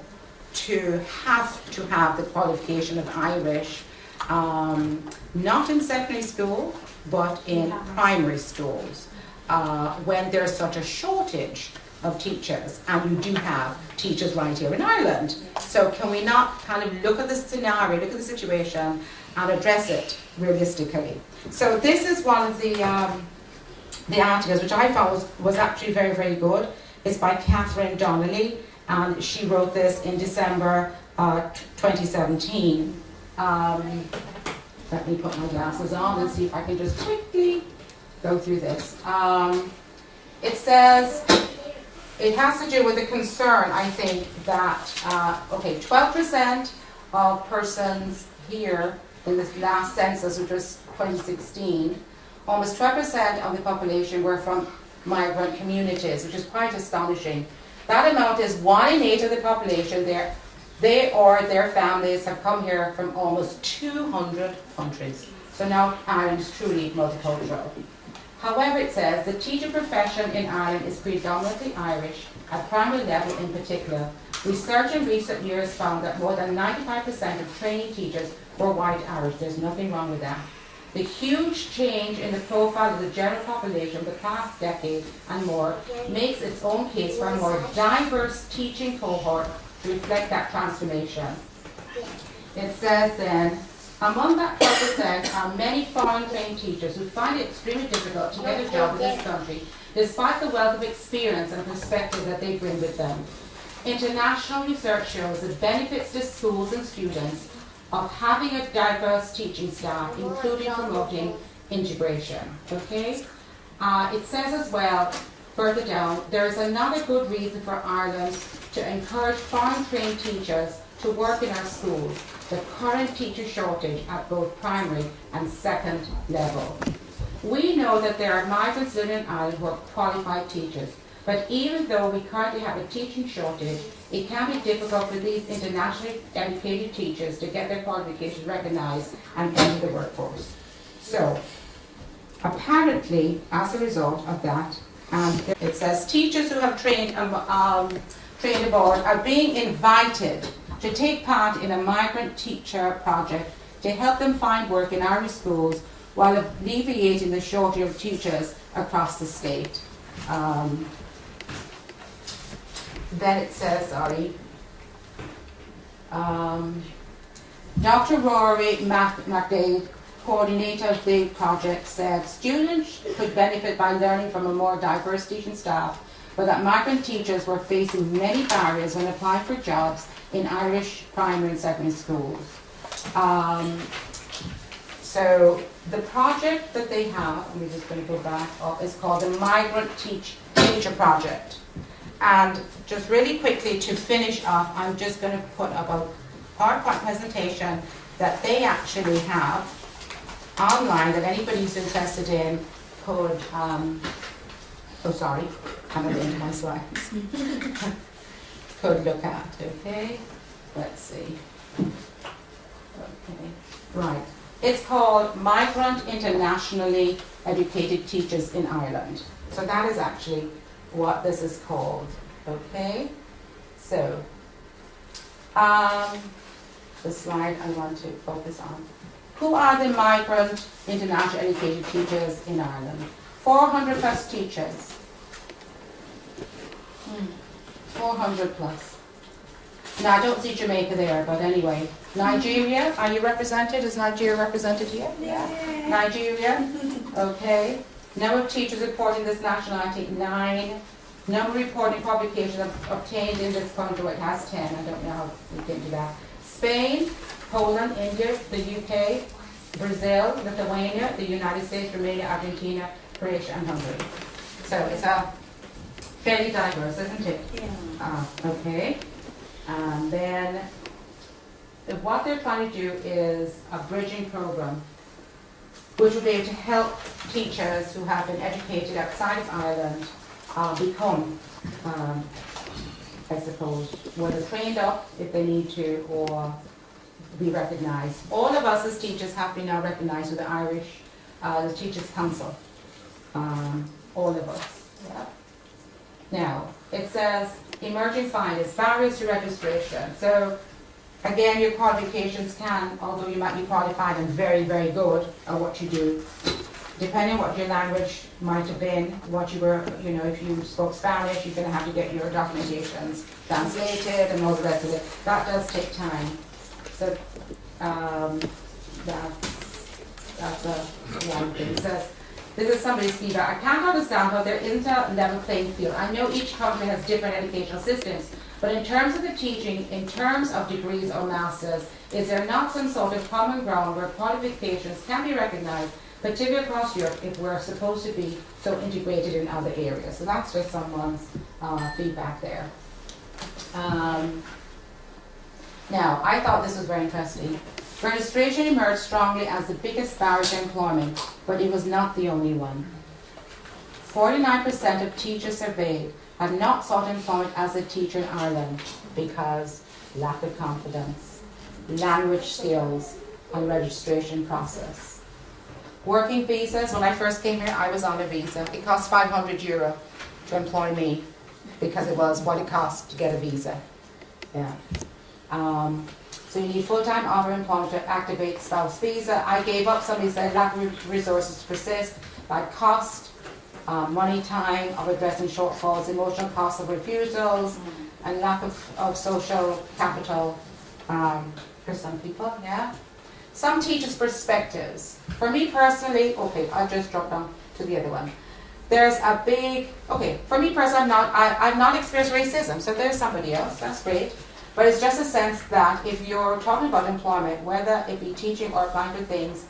to have the qualification of Irish, not in secondary school, but in primary schools, when there's such a shortage of teachers, and you do have teachers right here in Ireland. So can we not kind of look at the scenario, look at the situation, and address it realistically? So this is one of the articles which I found was actually very, very good. It's by Catherine Donnelly, and she wrote this in December 2017. Let me put my glasses on and see if I can just quickly go through this. It says, it has to do with the concern, I think, that, 12% of persons here in this last census, which was 2016, almost 12% of the population were from migrant communities, which is quite astonishing. That amount is 1 in 8 of the population. They or their families have come here from almost 200 countries. So now Ireland is truly multicultural. However, it says the teaching profession in Ireland is predominantly Irish, at primary level in particular. Research in recent years found that more than 95% of trainee teachers were white Irish. There's nothing wrong with that. The huge change in the profile of the general population of the past decade and more makes its own case for a more diverse teaching cohort to reflect that transformation. It says then, among that 12% are many foreign trained teachers who find it extremely difficult to get a job in this country, despite the wealth of experience and perspective that they bring with them. International research shows the benefits to schools and students of having a diverse teaching staff, including promoting integration. Okay? It says as well, further down, there is another good reason for Ireland to encourage foreign trained teachers to work in our schools, the current teacher shortage at both primary and second level. We know that there are migrants living in Ireland who are qualified teachers, but even though we currently have a teaching shortage, it can be difficult for these internationally educated teachers to get their qualifications recognized and enter the workforce. So, apparently, as a result of that, it says teachers who have trained abroad are being invited to take part in a migrant teacher project to help them find work in Irish schools while alleviating the shortage of teachers across the state. Then it says, Dr. Rory McDade coordinator of the project, said students could benefit by learning from a more diverse teaching staff, but that migrant teachers were facing many barriers when applying for jobs in Irish primary and secondary schools. So the project that they have, I'm just going to go back up, is called the Migrant Teacher Project. And just really quickly to finish off, I'm just going to put up a PowerPoint presentation that they actually have online that anybody who's interested in could, oh sorry, I'm at the end of my slides, could look at, okay? Let's see. Okay, right. It's called Migrant Internationally Educated Teachers in Ireland. So that is actually what this is called, okay? So, the slide I want to focus on. Who are the migrant internationally educated teachers in Ireland? 400 plus teachers. 400 plus. Now I don't see Jamaica there, but anyway. Nigeria, are you represented? Is Nigeria represented here? Yeah. Nigeria, okay. Number of teachers reporting this nationality, 9. Number reporting publications obtained in this country, it has 10. I don't know how we can do that. Spain, Poland, India, the UK, Brazil, Lithuania, the United States, Romania, Argentina, Croatia, and Hungary. So it's a fairly diverse, isn't it? Yeah. Okay. And then what they're trying to do is a bridging program, which will be able to help teachers who have been educated outside of Ireland become, I suppose, whether trained up if they need to or be recognised. All of us as teachers have been now recognised with the Irish the Teachers' Council. All of us. Yeah. Now, it says emerging findings, barriers to registration. So, again, your qualifications can, although you might be qualified and very, very good at what you do, depending on what your language might have been, what you were, you know, if you spoke Spanish, you're going to have to get your documentations translated and all the rest of it. That does take time. So, that's one thing. It says, this is somebody's feedback. I can't understand how there isn't a level playing field. I know each country has different educational systems, but in terms of the teaching, in terms of degrees or masters, is there not some sort of common ground where qualifications can be recognized, particularly across Europe, if we're supposed to be so integrated in other areas? So that's just someone's feedback there. Now, I thought this was very interesting. Registration emerged strongly as the biggest barrier to employment, but it was not the only one. 49% of teachers surveyed had not sought employment as a teacher in Ireland because lack of confidence, language skills, and registration process. Working visas, when I first came here, I was on a visa. It cost €500 to employ me because it was what it cost to get a visa. Yeah. So you need full-time offer employment to activate spouse visa. I gave up, somebody said lack of resources to persist, like cost, money, time of addressing shortfalls, emotional cost of refusals, and lack of social capital for some people, yeah. Some teachers' perspectives. For me personally, okay, I'll just drop down to the other one. There's a big, okay, for me personally, I've not experienced racism, so there's somebody else, that's great. But it's just a sense that if you're talking about employment, whether it be teaching or applying for things,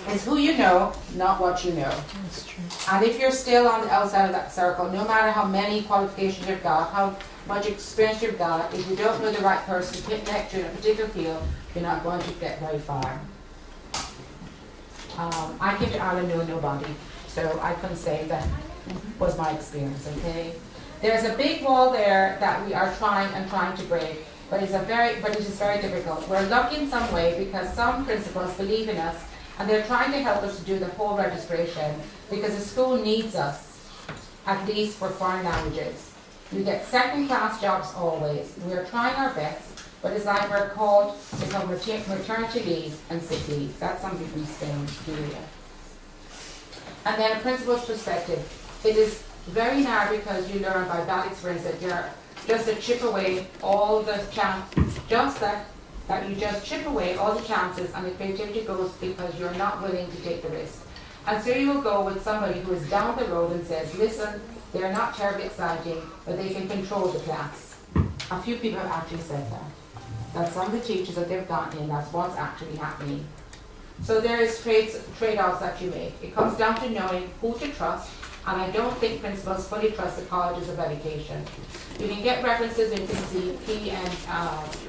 it's who you know, not what you know. That's true. And if you're still on the outside of that circle, no matter how many qualifications you've got, how much experience you've got, if you don't know the right person to connect you in a particular field, you're not going to get very far. I came to Ireland knowing nobody, so I couldn't say that was my experience, okay? There's a big wall there that we are trying to break, but it is very difficult. We're lucky in some way because some principals believe in us and they're trying to help us to do the whole registration because the school needs us, at least for foreign languages. We get second-class jobs always. We're trying our best, but it's like we're called to come maternity leave and sick leave. That's something from Spain, Julia. And then a principal's perspective. It is very hard because you learn by bad experience that you're just to chip away all the chance, just that that you just chip away all the chances and the creativity goes because you're not willing to take the risk. And so you will go with somebody who is down the road and says, listen, they're not terribly exciting, but they can control the class. A few people have actually said that. That some of the teachers that they've gotten in, that's what's actually happening. So there is trade-offs that you make. It comes down to knowing who to trust, and I don't think principals fully trust the colleges of education. You can get references, and you can see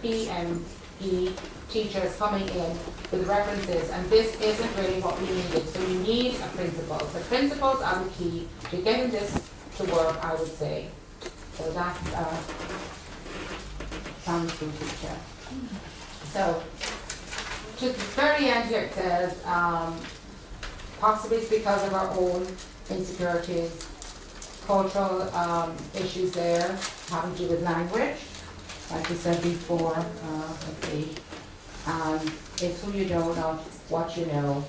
P and E teachers coming in with references, and this isn't really what we needed. So you need a principal. The principals are the key to getting this to work, I would say. So that's primary school teacher. So to the very end here it says, possibly it's because of our own insecurities, cultural issues there, having to do with language, like we said before, let's see, it's who you know, not what you know.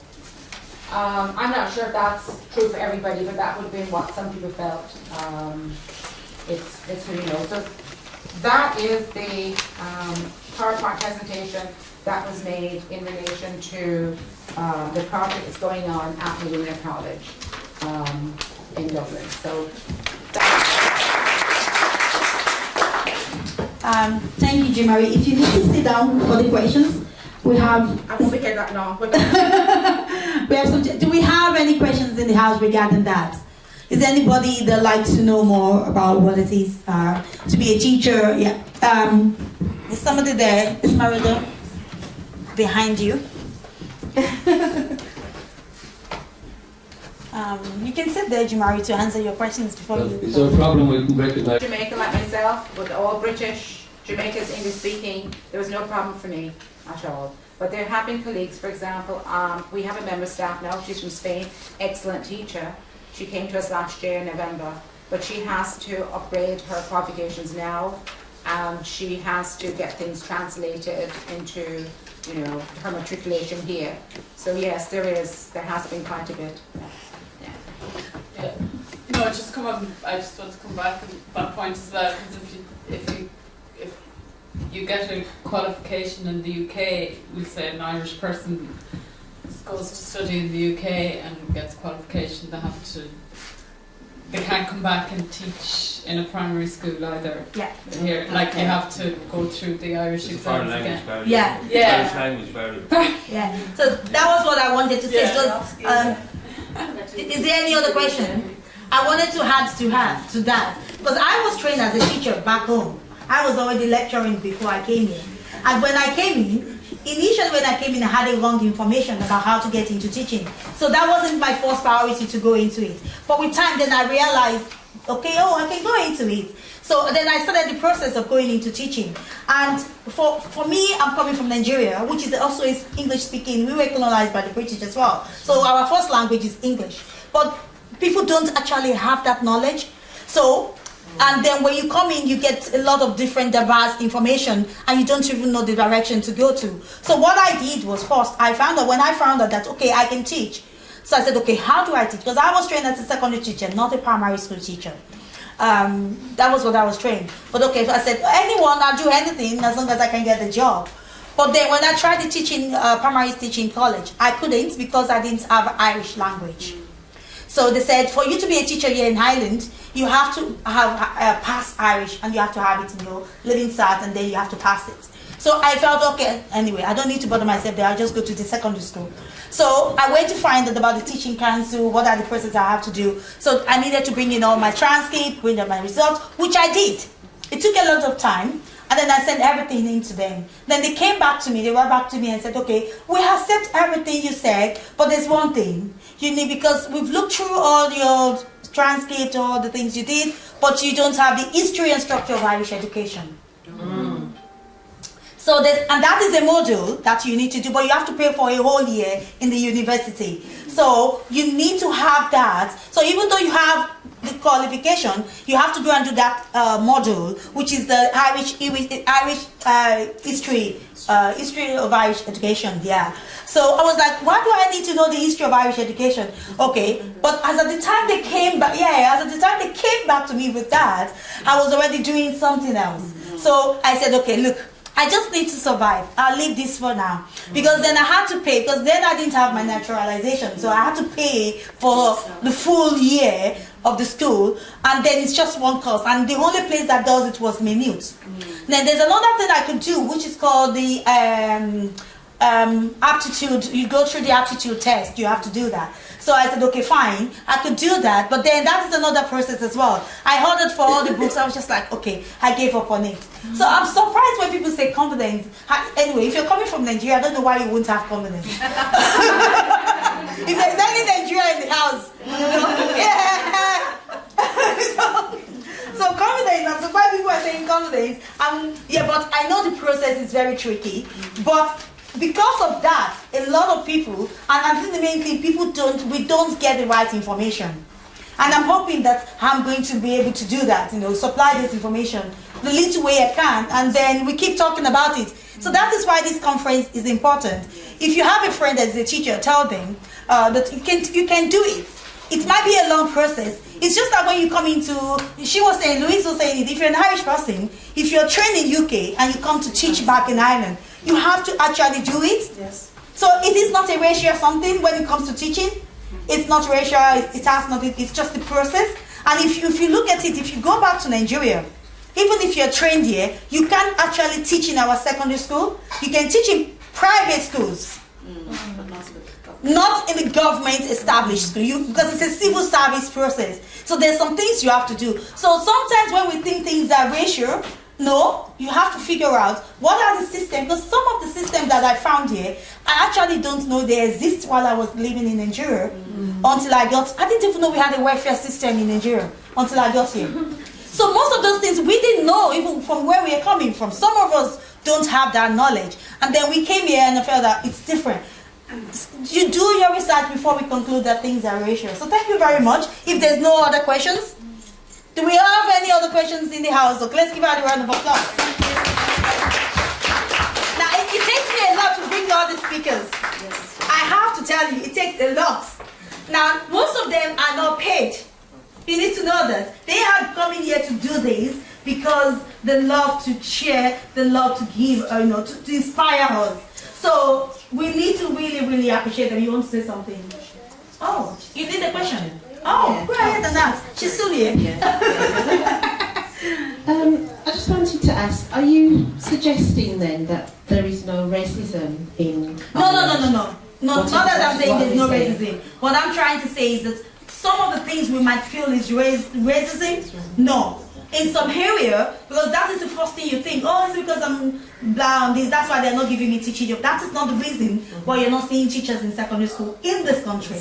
I'm not sure if that's true for everybody, but that would have been what some people felt. It's who you know. So that is the PowerPoint presentation that was made in relation to the project that's going on at Melina College in Dublin. So thank you, Jean-Marie. If you need to sit down for the questions, we have. I won't be here that long. We have some. Do we have any questions in the house regarding that? Is there anybody that likes to know more about what it is to be a teacher? Yeah. Is somebody there? Is Marida behind you? You can sit there, Jumari, to answer your questions before you. Is there a problem with recognize? Jamaican like myself, with all British, Jamaica's English speaking, there was no problem for me at all. But there have been colleagues, for example, we have a member of staff now, she's from Spain, excellent teacher. She came to us last year in November, but she has to upgrade her qualifications now, and she has to get things translated into, you know, her matriculation here. So yes, there has been quite a bit. Yeah. No, I just want to come back on that point as well, because if you get a qualification in the UK, we'll say an Irish person goes to study in the UK and gets a qualification, they can't come back and teach in a primary school either. Yeah. Here, like you have to go through the Irish exams again. Yeah. Yeah. Irish language barrier. Yeah. So that was what I wanted to say. Yeah. Is there any other question? I wanted to add to that because I was trained as a teacher back home. I was already lecturing before I came in, and when I came in, initially when I came in, I had a wrong information about how to get into teaching. So that wasn't my first priority to go into it. But with time, then I realized, okay, I can go into it. So then I started the process of going into teaching. And for me, I'm coming from Nigeria, which is also English speaking. We were colonized by the British as well. So our first language is English. But people don't actually have that knowledge. So, and then when you come in, you get a lot of different diverse information and you don't even know the direction to go to. So what I did was first, when I found out that, okay, I can teach. So I said, okay, how do I teach? Because I was trained as a secondary teacher, not a primary school teacher. That was what I was trained. But okay, so I said, I'll do anything as long as I can get the job. But then when I tried the teaching, primary teaching college, I couldn't because I didn't have Irish language. So they said, for you to be a teacher here in Highland, you have to have pass Irish and you have to have it in your living cert and then you have to pass it. So I felt, okay, anyway, I don't need to bother myself there, I'll just go to the secondary school. So I went to find out about the teaching council, what are the processes I have to do. So I needed to bring in all my transcript, bring in my results, which I did. It took a lot of time. And then I sent everything in to them. Then they came back to me, they went back to me and said, okay, we have said everything you said, but there's one thing. You need, because we've looked through all your transcript, all the things you did, but you don't have the history and structure of Irish education. Mm. So and that is a module that you need to do, but you have to pay for a whole year in the university. So you need to have that. So even though you have the qualification, you have to go and do that module, which is the Irish history of Irish education. Yeah. So I was like, why do I need to know the history of Irish education? Okay, but as at the time they came back, to me with that, I was already doing something else. So I said, okay, look, I just need to survive. I'll leave this for now. Because then I had to pay, because then I didn't have my naturalization. So I had to pay for the full year of the school, and then it's just one course. And the only place that does it was Minute. Then there's another thing I could do, which is called the aptitude. You go through the aptitude test. You have to do that. So I said, okay, fine, I could do that, but then that is another process as well. I ordered for all the books. I was just like, okay, I gave up on it. So I'm surprised when people say confidence. Anyway, if you're coming from Nigeria, I don't know why you wouldn't have confidence. If there's any Nigeria in the house, you know, yeah. So confidence, I'm surprised people are saying confidence. Yeah, but I know the process is very tricky, but because of that, a lot of people, and I think the main thing, we don't get the right information. And I'm hoping that I'm going to be able to do that, you know, supply this information the little way I can, and then we keep talking about it. So that is why this conference is important. If you have a friend that's a teacher, tell them that you can do it. It might be a long process. It's just that when you come into, Louise was saying it, if you're an Irish person, if you're trained in UK and you come to teach back in Ireland, you have to actually do it. Yes. So it is not a racial something when it comes to teaching. It's not racial, it has nothing, it's just the process. And if you look at it, if you go back to Nigeria, even if you're trained here, you can't actually teach in our secondary school. You can teach in private schools. Not in the government established school, because it's a civil service process. So there's some things you have to do. So sometimes when we think things are racial, no, you have to figure out what are the systems, because some of the systems that I found here, I actually don't know they exist while I was living in Nigeria until I didn't even know we had a welfare system in Nigeria until I got here. So most of those things we didn't know even from where we are coming from. Some of us don't have that knowledge. And then we came here and I felt that it's different. You do your research before we conclude that things are racial. So thank you very much. If there's no other questions, do we have any other questions in the house? So let's give her a round of applause. Now, it takes me a lot to bring all the speakers. Yes. I have to tell you, it takes a lot. Now, most of them are not paid. You need to know that. They are coming here to do this because they love to share, they love to give, to inspire us. So we need to really, really appreciate them. You want to say something? Oh, you did a question? Oh, yeah. Go ahead and ask. She's still here. Yeah. I just wanted to ask, are you suggesting then that there is no racism in Ireland? No. Not that I'm saying there's no racism. What I'm trying to say is that some of the things we might feel is racism. No. In some area, because that is the first thing you think, oh, it's because I'm blind, that's why they're not giving me teaching job. That is not the reason why you're not seeing teachers in secondary school in this country.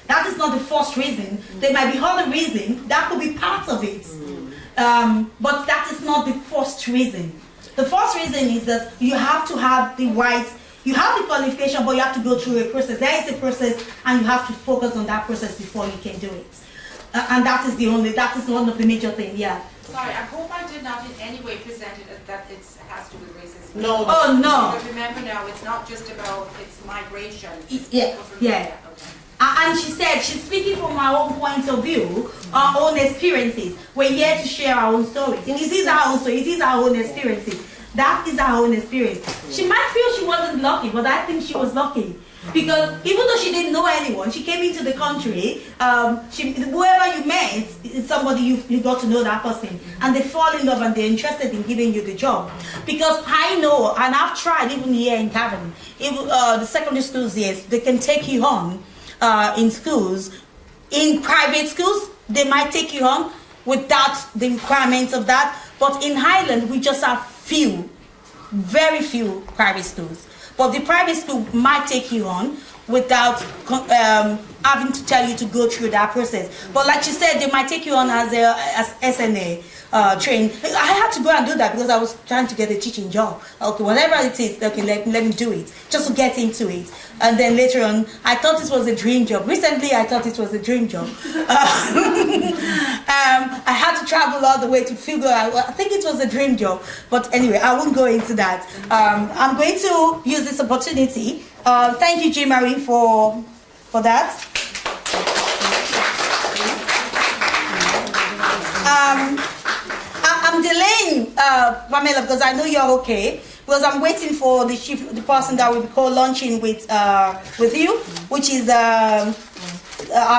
That is not the first reason. There might be other reason, that could be part of it. But that is not the first reason. The first reason is that you have to have the rights, you have the qualification, but you have to go through a process. There is a process, and you have to focus on that process before you can do it. And that is one of the major things, yeah. Sorry, I hope I did not in any way present it that it has to do with racism. No. Oh, no. But remember now, it's not just about its migration. Yeah. Okay. And she said she's speaking from our own point of view, our own experiences. We're here to share our own stories. It is our own story. It is our own experiences. That is our own experience. She might feel she wasn't lucky, but I think she was lucky. Because even though she didn't know anyone, she came into the country, whoever you met, it's somebody you got to know that person. And they fall in love and they're interested in giving you the job. Because I know, and I've tried even here in Cavan, even the secondary schools, yes, they can take you on in schools. In private schools, they might take you on without the requirements of that. But in Highland, we just have very few private schools. But the private school might take you on without having to tell you to go through that process. But like she said, they might take you on as SNA trained. I had to go and do that because I was trying to get a teaching job. Okay, whatever it is, okay, let me do it, just to get into it. And then later on, I thought it was a dream job. Recently, I thought it was a dream job. I had to travel all the way to figure out, I think it was a dream job. But anyway, I won't go into that. I'm going to use this opportunity. Thank you, Jean-Marie, for that. I'm delaying, Pamela, because I know you're okay. because I'm waiting for the person that will be co-launching with you, which is our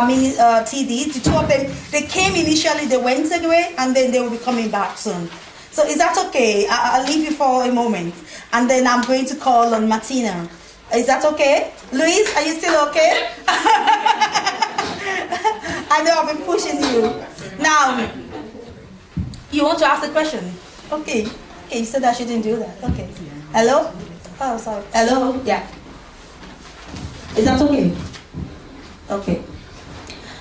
mini TD. The two of them, they came initially, they went away, and then they will be coming back soon. So is that okay? I'll leave you for a moment, and then I'm going to call on Martina. Is that okay? Louise, are you still okay? I know I've been pushing you. Now, you want to ask a question? Okay. Okay, you said I shouldn't do that. Okay. Hello? Oh, sorry. Hello? Yeah. Is that okay? Okay.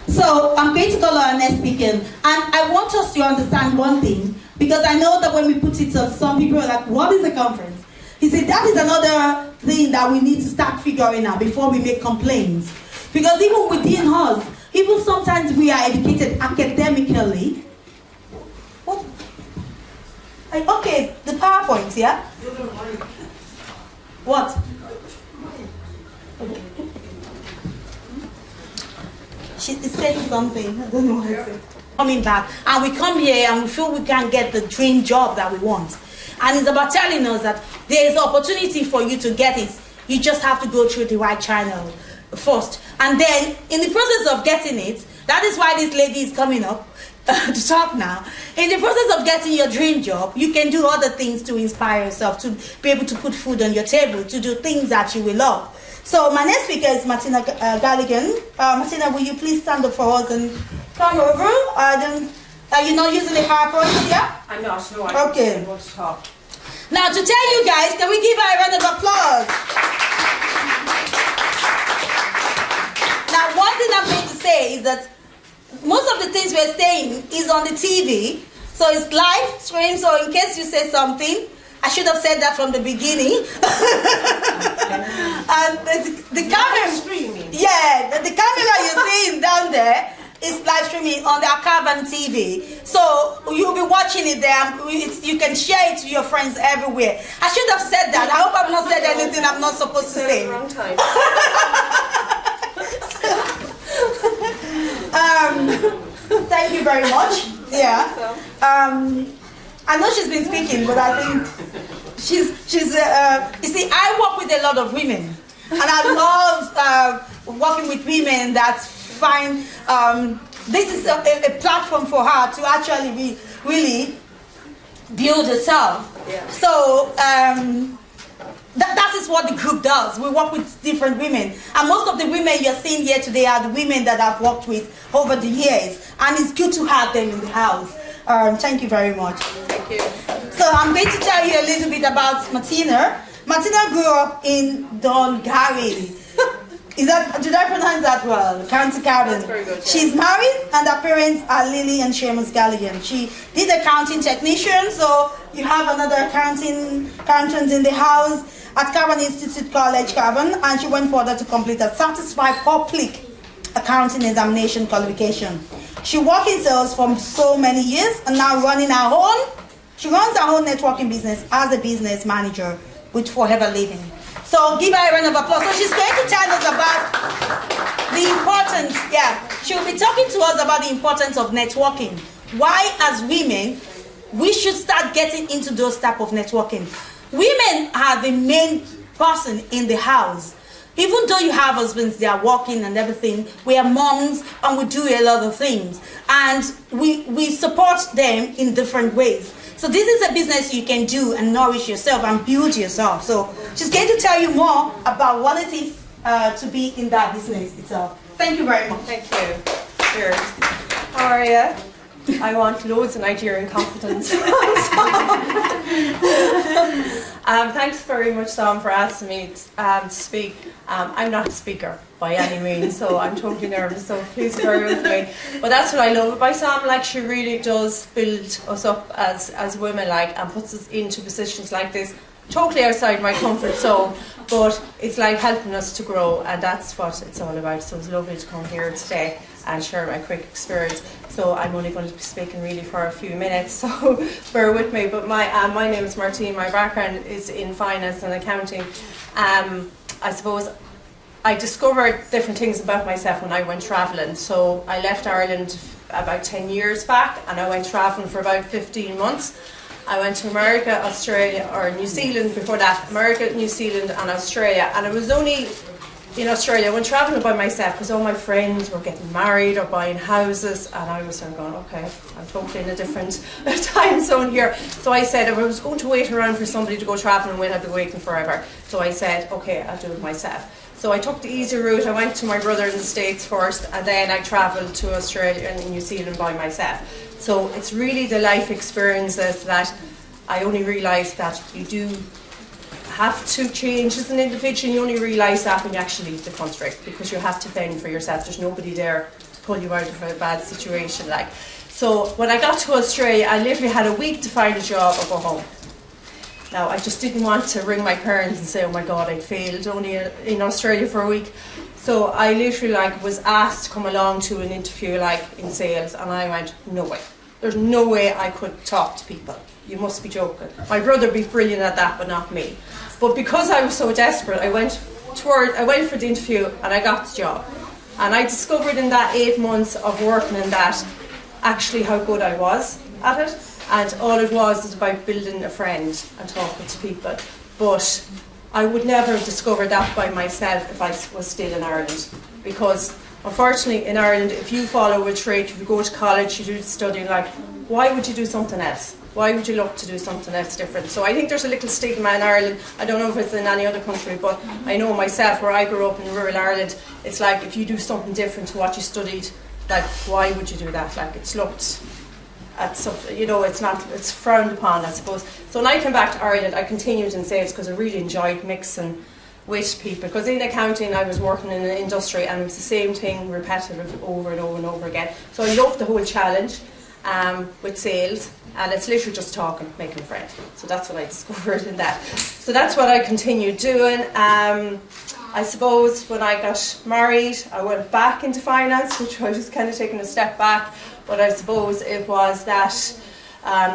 So, I'm going to call our next speaker. And I want us to understand one thing, because I know that when we put it up, some people are like, what is a conference? He said, that is another thing that we need to start figuring out before we make complaints. Because even within us, even sometimes we are educated academically. What? Okay, the PowerPoint, yeah? What? Okay. She is saying something. I don't know what I said. Coming back, and we come here and we feel we can't get the dream job that we want. And it's about telling us that there is opportunity for you to get it. You just have to go through the right channel first. And then, in the process of getting it, that is why this lady is coming up to talk now. In the process of getting your dream job, you can do other things to inspire yourself, to be able to put food on your table, to do things that you will love. So my next speaker is Martina Galligan. Martina, will you please stand up for us and come over? Are you not using the PowerPoint here? I'm not, no, I okay. want to talk. Now to tell you guys, can we give her a round of applause? Now one thing I'm going to say is that most of the things we're saying is on the TV, so it's live stream, so in case you say something, I should have said that from the beginning. And the camera, yeah, the camera you're seeing down there is live streaming on the Akaban TV. So you'll be watching it there. You can share it to your friends everywhere. I should have said that. I hope I've not said anything I'm not supposed to say. Wrong time. Thank you very much. Yeah. I know she's been speaking, but I think she's you see, I work with a lot of women, and I love working with women that find this is a platform for her to actually really build herself. Yeah. So that is what the group does. We work with different women, and most of the women you're seeing here today are the women that I've worked with over the years, and it's good to have them in the house. Thank you very much. Thank you. So I'm going to tell you a little bit about Martina. Martina grew up in Dongari. Did I pronounce that well? County Cabinet. That's very good. Yeah. She's married, and her parents are Lily and Seamus Galligan. She did accounting technician, so you have another accountant in the house at Carbon Institute College, Carbon, and she went further to complete a satisfied public accounting examination qualification. She worked in sales for so many years, and now running her own. She runs her own networking business as a business manager with Forever Living. So give her a round of applause. So she's going to tell us about the importance, she'll be talking to us about the importance of networking. Why, as women, we should start getting into those type of networking. Women are the main person in the house. Even though you have husbands, they are working and everything, we are moms and we do a lot of things. And we support them in different ways. So this is a business you can do and nourish yourself and build yourself. So she's going to tell you more about what it is to be in that business itself. Thank you very much. Thank you. Cheers. How are you? I want loads of Nigerian confidence. Thanks very much, Sam, for asking me to speak. I'm not a speaker by any means, so I'm totally nervous, so please bear with me. But that's what I love about Sam, like she really does build us up as women, like, and puts us into positions like this, totally outside my comfort zone, but it's like helping us to grow, and that's what it's all about. So it's lovely to come here today and share my quick experience. So I'm only going to be speaking really for a few minutes, so bear with me. But my name is Martine. My background is in finance and accounting. I suppose I discovered different things about myself when I went travelling. So I left Ireland about 10 years back, and I went travelling for about 15 months. I went to America, Australia, or New Zealand before that. America, New Zealand and Australia. And it was only in Australia, I went travelling by myself because all my friends were getting married or buying houses, and I was going, okay, I'm totally in a different time zone here. So I said, if I was going to wait around for somebody to go travelling with, I'd be waiting forever. So I said, okay, I'll do it myself. So I took the easy route. I went to my brother in the States first, and then I travelled to Australia and New Zealand by myself. So it's really the life experiences that I only realised that you do have to change as an individual. You only realise that when you actually leave the country, because you have to fend for yourself. There's nobody there to pull you out of a bad situation. So when I got to Australia, I literally had a week to find a job or go home. Now, I just didn't want to ring my parents and say, oh my God, I failed only in Australia for a week. So I literally was asked to come along to an interview in sales, and I went, no way. There's no way I could talk to people. You must be joking. My brother would be brilliant at that, but not me. But because I was so desperate, I went for the interview and I got the job. And I discovered in that 8 months of working in that actually how good I was at it. And all it was about building a friend and talking to people. But I would never have discovered that by myself if I was still in Ireland. Because unfortunately in Ireland, if you follow a trade, if you go to college, you do studying, why would you do something else? Why would you look to do something else different? So I think there's a little stigma in Ireland. I don't know if it's in any other country, but I know myself, where I grew up in rural Ireland, it's if you do something different to what you studied, why would you do that? It's looked at something, it's frowned upon, I suppose. So when I came back to Ireland, I continued in sales because I really enjoyed mixing with people. Because in accounting, I was working in an industry and it was the same thing, repetitive over and over and over again. So I loved the whole challenge with sales, and it's literally just talking, making a friend. So that's what I discovered in that. So that's what I continued doing. I suppose when I got married, I went back into finance, which I was kind of taking a step back. But I suppose it was that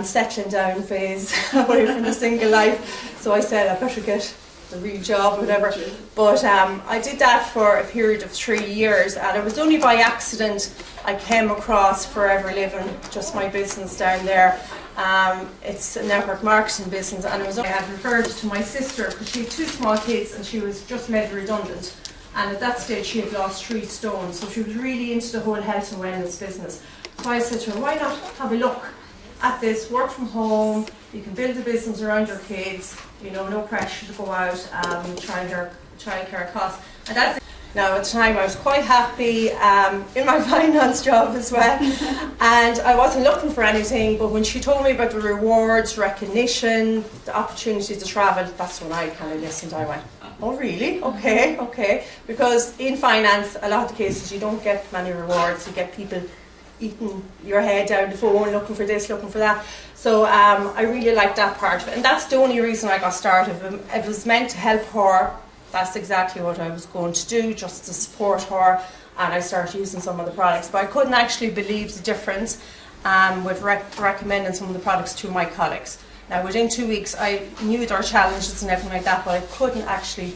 settling down phase away from the single life. So I said I better get the real job, whatever. But I did that for a period of 3 years, and it was only by accident I came across Forever Living, just my business down there. It's a network marketing business, and it was I had referred to my sister because she had 2 small kids and she was just made redundant. And at that stage she had lost 3 stone, so she was really into the whole health and wellness business. So I said to her, why not have a look at this, work from home, you can build a business around your kids, no pressure to go out, childcare costs. And that's it. Now at the time I was quite happy in my finance job as well, and I wasn't looking for anything, but when she told me about the rewards, recognition, the opportunity to travel, that's when I kind of listened. I went, oh really? Okay. Because in finance, a lot of the cases you don't get many rewards, you get people eating your head down the phone, looking for this, looking for that. So I really liked that part of it, and that's the only reason I got started. It was meant to help her. That's exactly what I was going to do, just to support her, and I started using some of the products. But I couldn't actually believe the difference with recommending some of the products to my colleagues. Now within 2 weeks I knew their challenges and everything like that, but I couldn't actually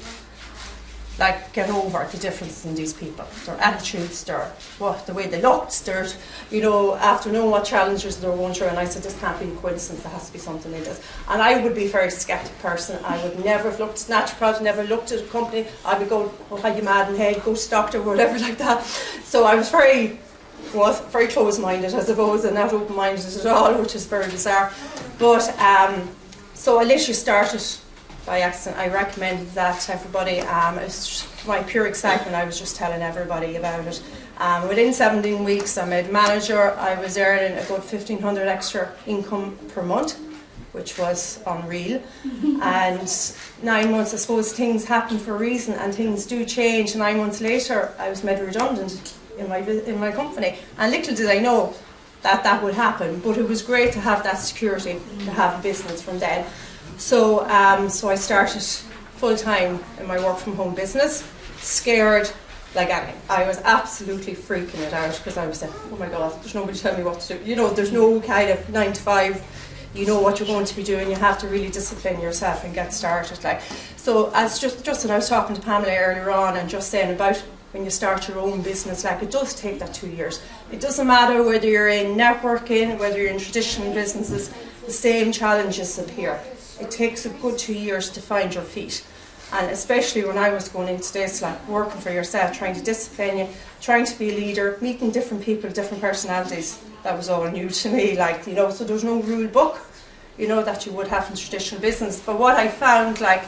get over the difference in these people, their attitudes, the way they looked, after knowing what challenges they were going through. And I said, this can't be a coincidence, there has to be something in this. And I would be a very sceptic person. I would never have looked at natural products, never looked at a company. I would go, oh, are you mad in the head, go to doctor, or whatever like that. So I was very close-minded, I suppose, and not open-minded at all, which is very bizarre. But so I literally started by accident. I recommended that to everybody. It was my pure excitement. I was just telling everybody about it. Within 17 weeks I made manager. I was earning a good 1,500 extra income per month, which was unreal. And 9 months, I suppose things happen for a reason, and things do change. 9 months later I was made redundant in my company, and little did I know that would happen. But it was great to have that security, to have a business from then. So I started full-time in my work-from-home business, scared like anything. I was absolutely freaking it out because I was like, oh my God, there's nobody telling me what to do. There's no kind of 9 to 5, you know what you're going to be doing. You have to really discipline yourself and get started. So as just when I was talking to Pamela earlier on and just saying about when you start your own business, it does take that 2 years. It doesn't matter whether you're in networking, whether you're in traditional businesses, the same challenges appear. It takes a good 2 years to find your feet. And especially when I was going into this, like working for yourself, trying to discipline you, trying to be a leader, meeting different people, different personalities, that was all new to me, like, you know, so there's no rule book, you know, that you would have in traditional business. But what I found, like,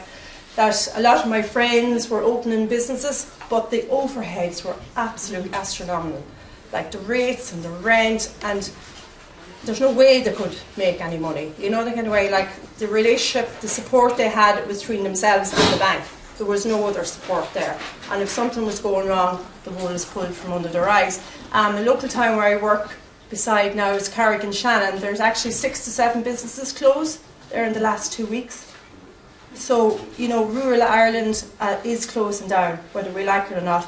that a lot of my friends were opening businesses, but the overheads were absolutely astronomical. Like the rates and the rent, and there's no way they could make any money. You know, the kind of way, like the relationship, the support they had, it was between themselves and the bank. There was no other support there. And if something was going wrong, the wool was pulled from under their eyes. The local town where I work beside now is Carrick-on-Shannon. There's actually 6 to 7 businesses closed there in the last 2 weeks. So, you know, rural Ireland is closing down, whether we like it or not.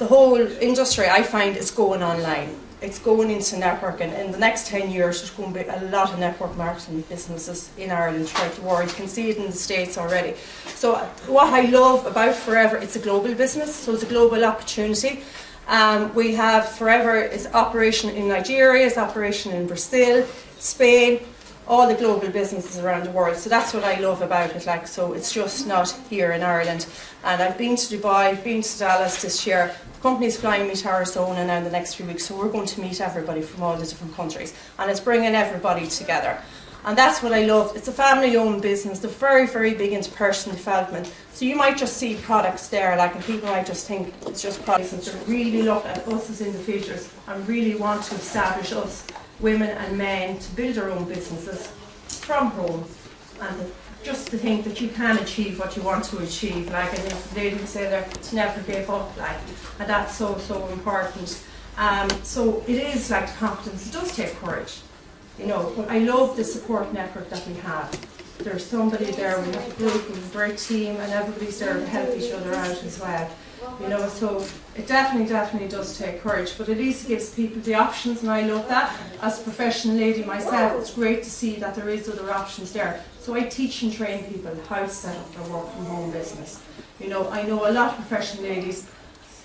The whole industry, I find, is going online. It's going into networking. In the next 10 years, there's going to be a lot of network marketing businesses in Ireland throughout the world. You can see it in the States already. So what I love about Forever, it's a global business, so it's a global opportunity. We have Forever, it's operation in Nigeria, it's operation in Brazil, Spain, all the global businesses around the world. So that's what I love about it. Like, so it's just not here in Ireland. And I've been to Dubai, been to Dallas this year. The company's flying me to Arizona now in the next few weeks. So we're going to meet everybody from all the different countries. And it's bringing everybody together. And that's what I love. It's a family-owned business. They're very, very big into personal development. So you might just see products there, like, and people might just think it's just products. And so really look at us as individuals and really want to establish us, women and men, to build our own businesses from home, and just to think that you can achieve what you want to achieve, like, and if the lady would say there, to never give up, like, and that's so, so important. So it is like confidence. It does take courage, you know, but I love the support network that we have. There's somebody there, we have a group, we have a great team, and everybody's there to help each other out as well. You know, so it definitely does take courage, but at least it gives people the options, and I love that. As a professional lady myself, it's great to see that there is other options there. So I teach and train people how to set up their work from home business. You know, I know a lot of professional ladies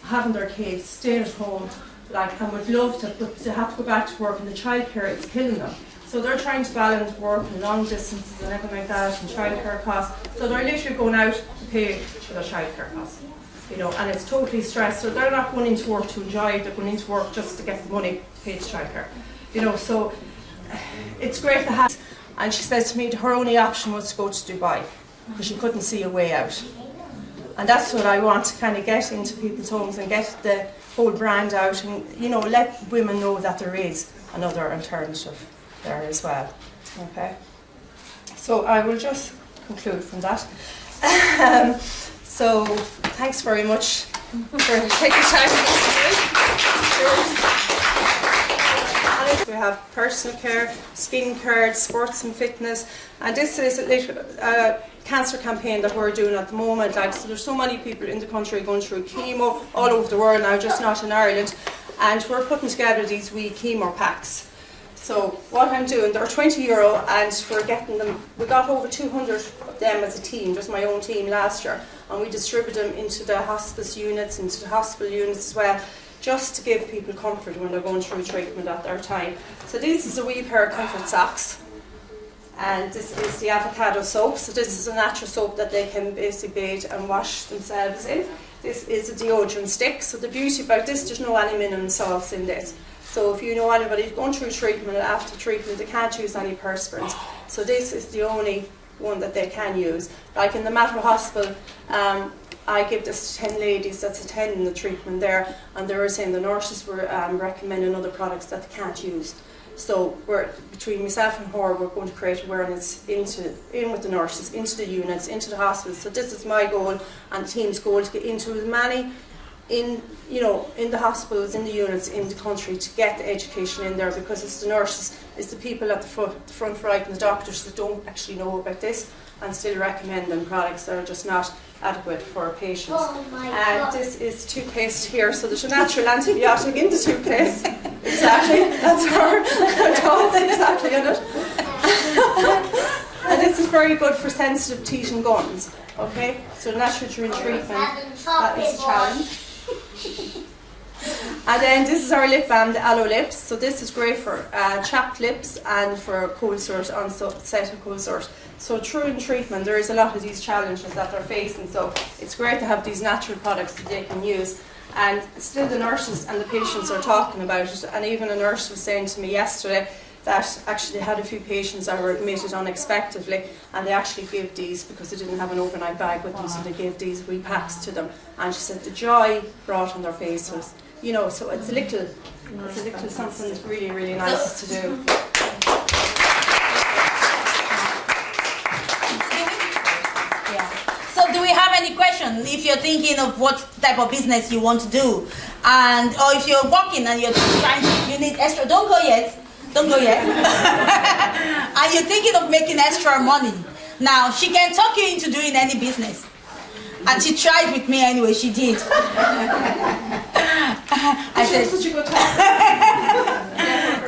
having their kids, staying at home, like, and would love to, but they have to go back to work, and the childcare, it's killing them. So they're trying to balance work and long distances and everything like that, and childcare costs. So they're literally going out to pay for their childcare costs. You know, and it's totally stressed. So they're not going into work to enjoy it, they're going into work just to get the money to pay the childcare. You know, so it's great to have. And she said to me her only option was to go to Dubai, because she couldn't see a way out. And that's what I want to kind of get into people's homes and get the whole brand out, and, you know, let women know that there is another alternative there as well. Okay, so I will just conclude from that. So thanks very much for taking time to listen to me. We have personal care, skin care, sports and fitness, and this is a cancer campaign that we're doing at the moment. Like, so there's so many people in the country going through chemo all over the world now, just not in Ireland, and we're putting together these wee chemo packs. So what I'm doing, they're €20 and we're getting them, we got over 200 of them as a team, just my own team last year, and we distribute them into the hospice units, into the hospital units as well, just to give people comfort when they're going through treatment at their time. So this is a wee pair of comfort socks, and this is the avocado soap. So this is a natural soap that they can basically bathe and wash themselves in. This is a deodorant stick. So the beauty about this, there's no any minimum salts in this. So if you know anybody going through treatment and after treatment, they can't use any perspirants. So this is the only one that they can use. Like in the Mater Hospital, I give this to 10 ladies that's attending the treatment there, and they were saying the nurses were recommending other products that they can't use. So we're, between myself and her, we're going to create awareness in with the nurses, into the units, into the hospitals. So this is my goal and the team's goal, to get into as many in the hospitals, in the units, in the country, to get the education in there, because it's the nurses, it's the people at the front right, and the doctors that don't actually know about this and still recommend them products that are just not adequate for patients. And this is toothpaste here, so there's a natural antibiotic in the toothpaste. Exactly, that's our thoughts exactly in it. And this is very good for sensitive teeth and gums. Okay, so natural during treatment, that is a challenge. And then this is our lip balm, the Aloe Lips. So this is great for chapped lips and for cold sores, onset of cold sores. So through treatment, there is a lot of these challenges that they're facing. So it's great to have these natural products that they can use. And still the nurses and the patients are talking about it. And even a nurse was saying to me yesterday that actually they had a few patients that were admitted unexpectedly, and they actually gave these because they didn't have an overnight bag with them, so they gave these wee packs to them. And she said the joy brought on their faces, you know. So it's a little something that's really, really nice to do. So do we have any questions? If you're thinking of what type of business you want to do, and or if you're working and you're trying to, you need extra, don't go yet. Don't go yet. And you're thinking of making extra money. Now, she can talk you into doing any business. And she tried with me anyway, she did. I said, such a good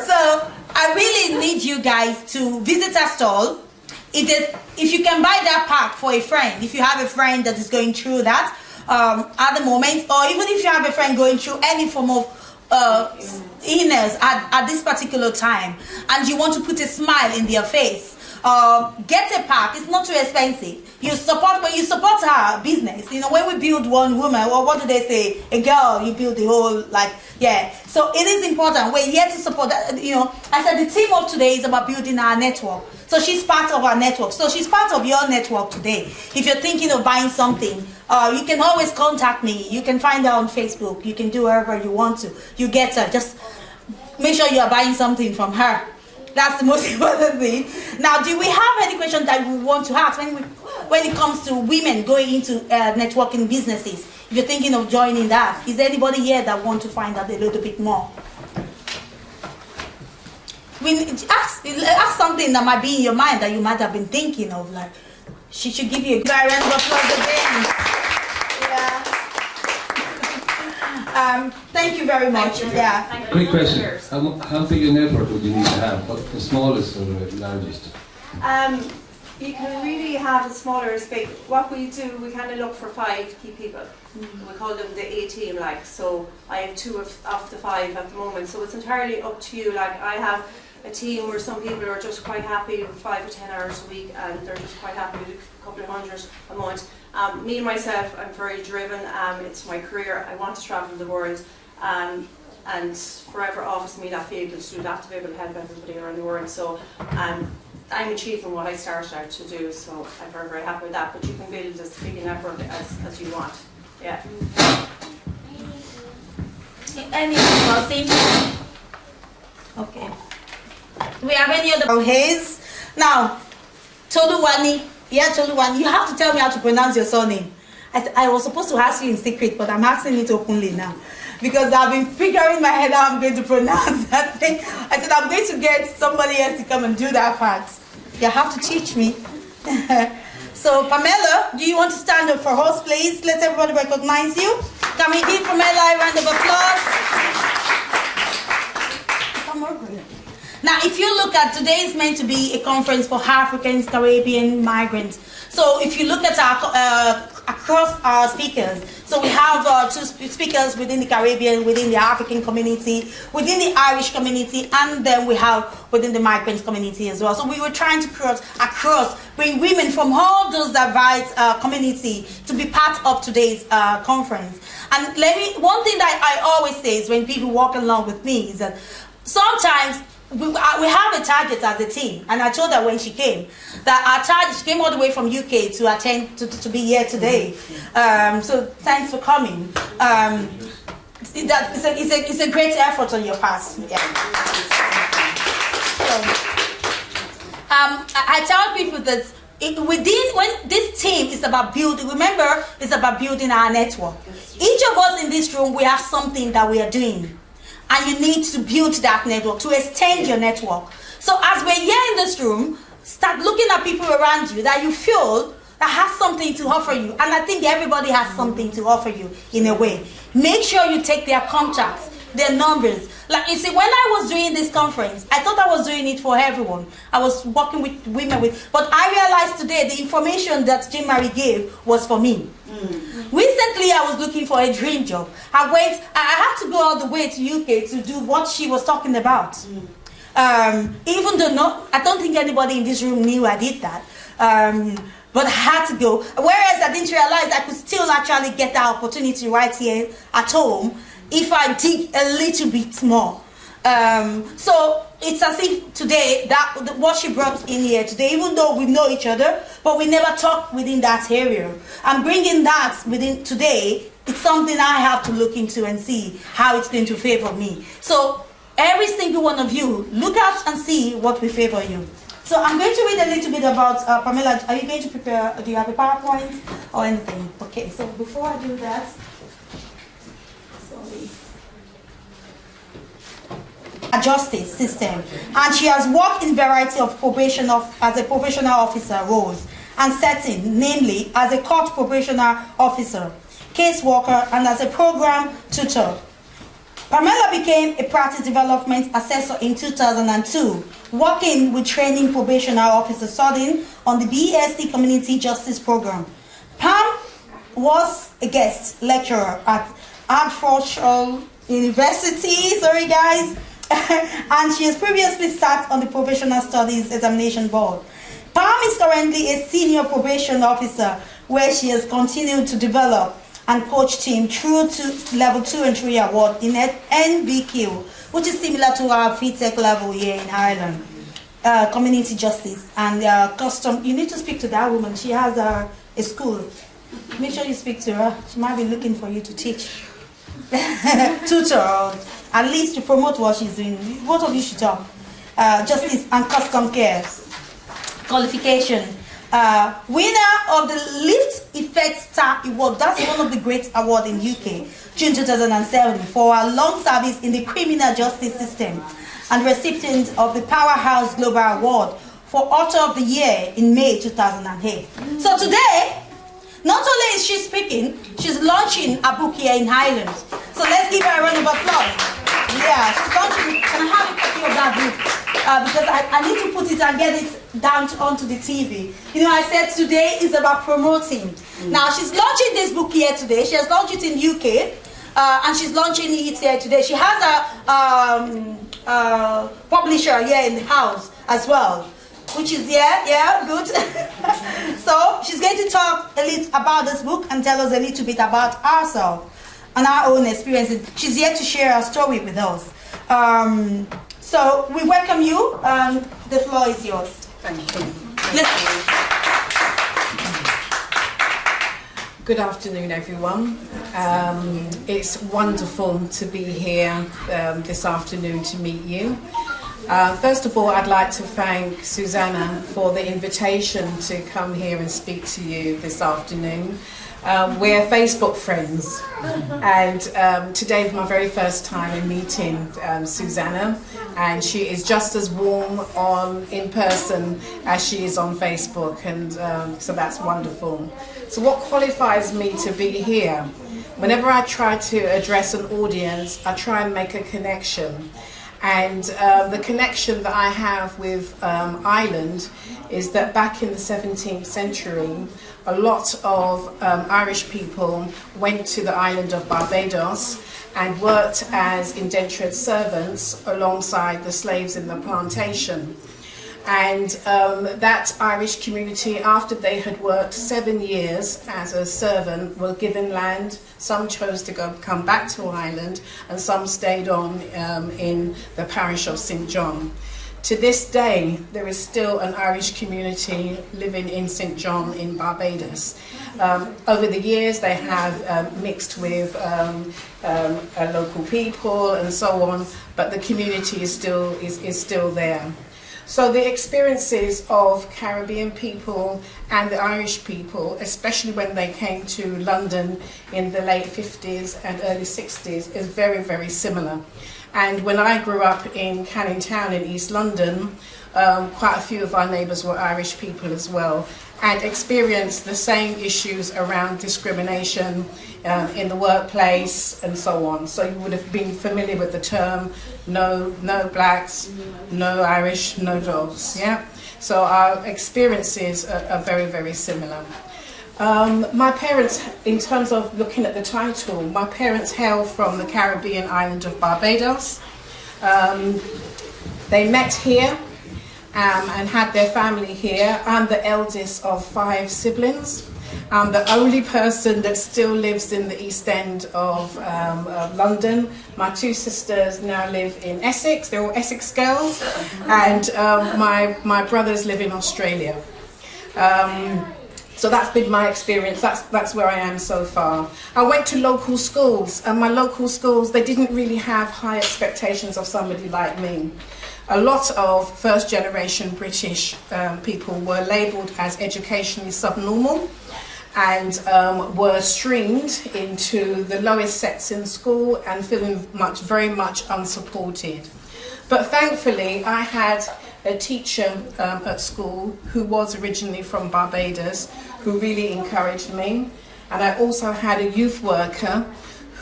So, I really need you guys to visit our stall. If you can buy that pack for a friend, if you have a friend that is going through that at the moment, or even if you have a friend going through any form of illness at this particular time, and you want to put a smile in their face, get a pack. It's not too expensive. When you support her business, you know, when we build one woman, or what do they say, a girl, you build the whole, like, yeah. So it is important. We're here to support that. You know, I said the theme of today is about building our network. So she's part of our network. So she's part of your network today. If you're thinking of buying something, you can always contact me. You can find her on Facebook. You can do wherever you want to. You get her. Just make sure you are buying something from her. That's the most important thing. Now, do we have any questions that we want to ask when it comes to women going into networking businesses? If you're thinking of joining that, is there anybody here that want to find out a little bit more? Ask something that might be in your mind that you might have been thinking of, like, she should give you a round of applause again. Yeah. Thank you very much. Yeah. Quick question. How big a network would you need to have? What's the smallest or the largest? You can really have a smaller space. What we do, we kind of look for 5 key people. We call them the A team, like, so I have 2 of the 5 at the moment. So it's entirely up to you. Like, I have a team where some people are just quite happy with 5 or 10 hours a week, and they're just quite happy with a couple of hundred a month. Me and myself, I'm very driven. It's my career. I want to travel the world, and forever offers me that vehicle to do that, to be able to help everybody around the world. So I'm achieving what I started out to do, so I'm very, very happy with that. But you can build as big a network as you want. Yeah. Any other thing? Okay. Do we have any other his? Now, Toluwani. Yeah, Toluwani. You have to tell me how to pronounce your surname. I was supposed to ask you in secret, but I'm asking it openly now, because I've been figuring in my head how I'm going to pronounce that thing. I said I'm going to get somebody else to come and do that part. You have to teach me. So Pamela, do you want to stand up for us, please? Let everybody recognize you. Can we give Pamela a round of applause? Come over here. Now, if you look at today, is meant to be a conference for Africans, Caribbean migrants. So if you look at our across our speakers, so we have 2 speakers within the Caribbean, within the African community, within the Irish community, and then we have within the migrant community as well. So we were trying to bring women from all those diverse community to be part of today's conference. And one thing that I always say is when people walk along with me is that sometimes we have a target as a team, and I told her when she came that our target, she came all the way from UK to attend to be here today. So thanks for coming. It's a great effort on your part. Yeah. So, I tell people that when this team is about building, remember, it's about building our network. Each of us in this room, we have something that we are doing. And you need to build that network, to extend your network. So as we're here in this room, start looking at people around you that you feel that has something to offer you. And I think everybody has something to offer you in a way. Make sure you take their contacts. their numbers. Like, you see, when I was doing this conference, I thought I was doing it for everyone. I was working with women but I realized today the information that Jean Marie gave was for me. Recently, I was looking for a dream job. I had to go all the way to UK to do what she was talking about. Even though I don't think anybody in this room knew I did that. But I had to go. Whereas I didn't realize I could still actually get that opportunity right here at home if I dig a little bit more. So it's as if today, what she brought in here today, even though we know each other, but we never talk within that area. I'm bringing that within today. It's something I have to look into and see how it's going to favor me. So every single one of you, look out and see what will favor you. So I'm going to read a little bit about Pamela. Are you going to prepare? Do you have a PowerPoint or anything? Okay, so before I do that, sorry. A justice system, and she has worked in variety of as a probationer officer roles and setting, namely as a court probationer officer, caseworker, and as a program tutor. Pamela became a practice development assessor in 2002, working with training probationer officer studying on the BSc Community Justice Program. Pam was a guest lecturer at Hertfordshire University, sorry guys, and she has previously sat on the Probational Studies Examination Board. Pam is currently a senior probation officer where she has continued to develop and coach team through to level 2 and 3 award in NVQ, which is similar to our FTEC level here in Ireland. Community justice and custom. You need to speak to that woman. She has a school. Make sure you speak to her. She might be looking for you to teach. Tutor, or at least to promote what she's doing. Both of you should talk. Justice and custom care. Qualification. Winner of the Lift Effect Star Award. That's one of the great awards in UK. June 2007 for our long service in the criminal justice system. And recipient of the Powerhouse Global Award for Author of the Year in May 2008. So today, not only is she speaking, she's launching a book here in Ireland. So let's give her a round of applause. Yeah, she's launching. Can I have a copy of that book? Because I need to put it and get it down onto the TV. You know, I said today is about promoting. Now, she's launching this book here today. She has launched it in UK. And she's launching it here today. She has a publisher here in the house as well, which is good. So she's going to talk a little about this book and tell us a little bit about herself and our own experiences. She's here to share her story with us. So we welcome you. The floor is yours. Thank you. Good afternoon, everyone. It's wonderful to be here this afternoon to meet you. First of all, I'd like to thank Susanna for the invitation to come here and speak to you this afternoon. We're Facebook friends, and today is my very first time in meeting Susanna, and she is just as warm in person as she is on Facebook, and so that's wonderful. So what qualifies me to be here? Whenever I try to address an audience, I try and make a connection. And the connection that I have with Ireland is that back in the 17th century, a lot of Irish people went to the island of Barbados and worked as indentured servants alongside the slaves in the plantation. And that Irish community, after they had worked 7 years as a servant, were given land. Some chose to come back to Ireland, and some stayed on in the parish of St. John. To this day, there is still an Irish community living in St. John in Barbados. Over the years, they have mixed with local people and so on, but the community is still there. So the experiences of Caribbean people and the Irish people, especially when they came to London in the late 50s and early 60s, is very, very similar. And when I grew up in Canning Town in East London, quite a few of our neighbours were Irish people as well. and experienced the same issues around discrimination in the workplace and so on. So you would have been familiar with the term no blacks, no Irish, no dogs. Yeah. So our experiences are very, very similar. My parents, in terms of looking at the title, my parents hail from the Caribbean island of Barbados. They met here and had their family here. I'm the eldest of 5 siblings. I'm the only person that still lives in the East End of London. My 2 sisters now live in Essex. They're all Essex girls. And my brothers live in Australia. So that's been my experience. That's where I am so far. I went to local schools, and my local schools, they didn't really have high expectations of somebody like me. A lot of first-generation British people were labelled as educationally subnormal and were streamed into the lowest sets in school and feeling very much unsupported. But thankfully, I had a teacher at school who was originally from Barbados, who really encouraged me. And I also had a youth worker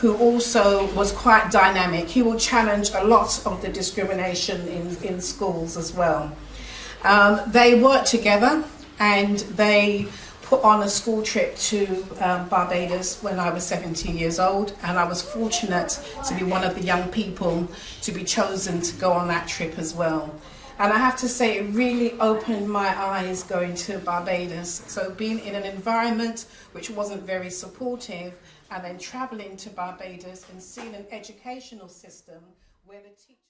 who also was quite dynamic. He will challenge a lot of the discrimination in schools as well. They worked together and they put on a school trip to Barbados when I was 17 years old, and I was fortunate to be one of the young people to be chosen to go on that trip as well. And I have to say, it really opened my eyes going to Barbados. So being in an environment which wasn't very supportive, and then travelling to Barbados and seeing an educational system where the teachers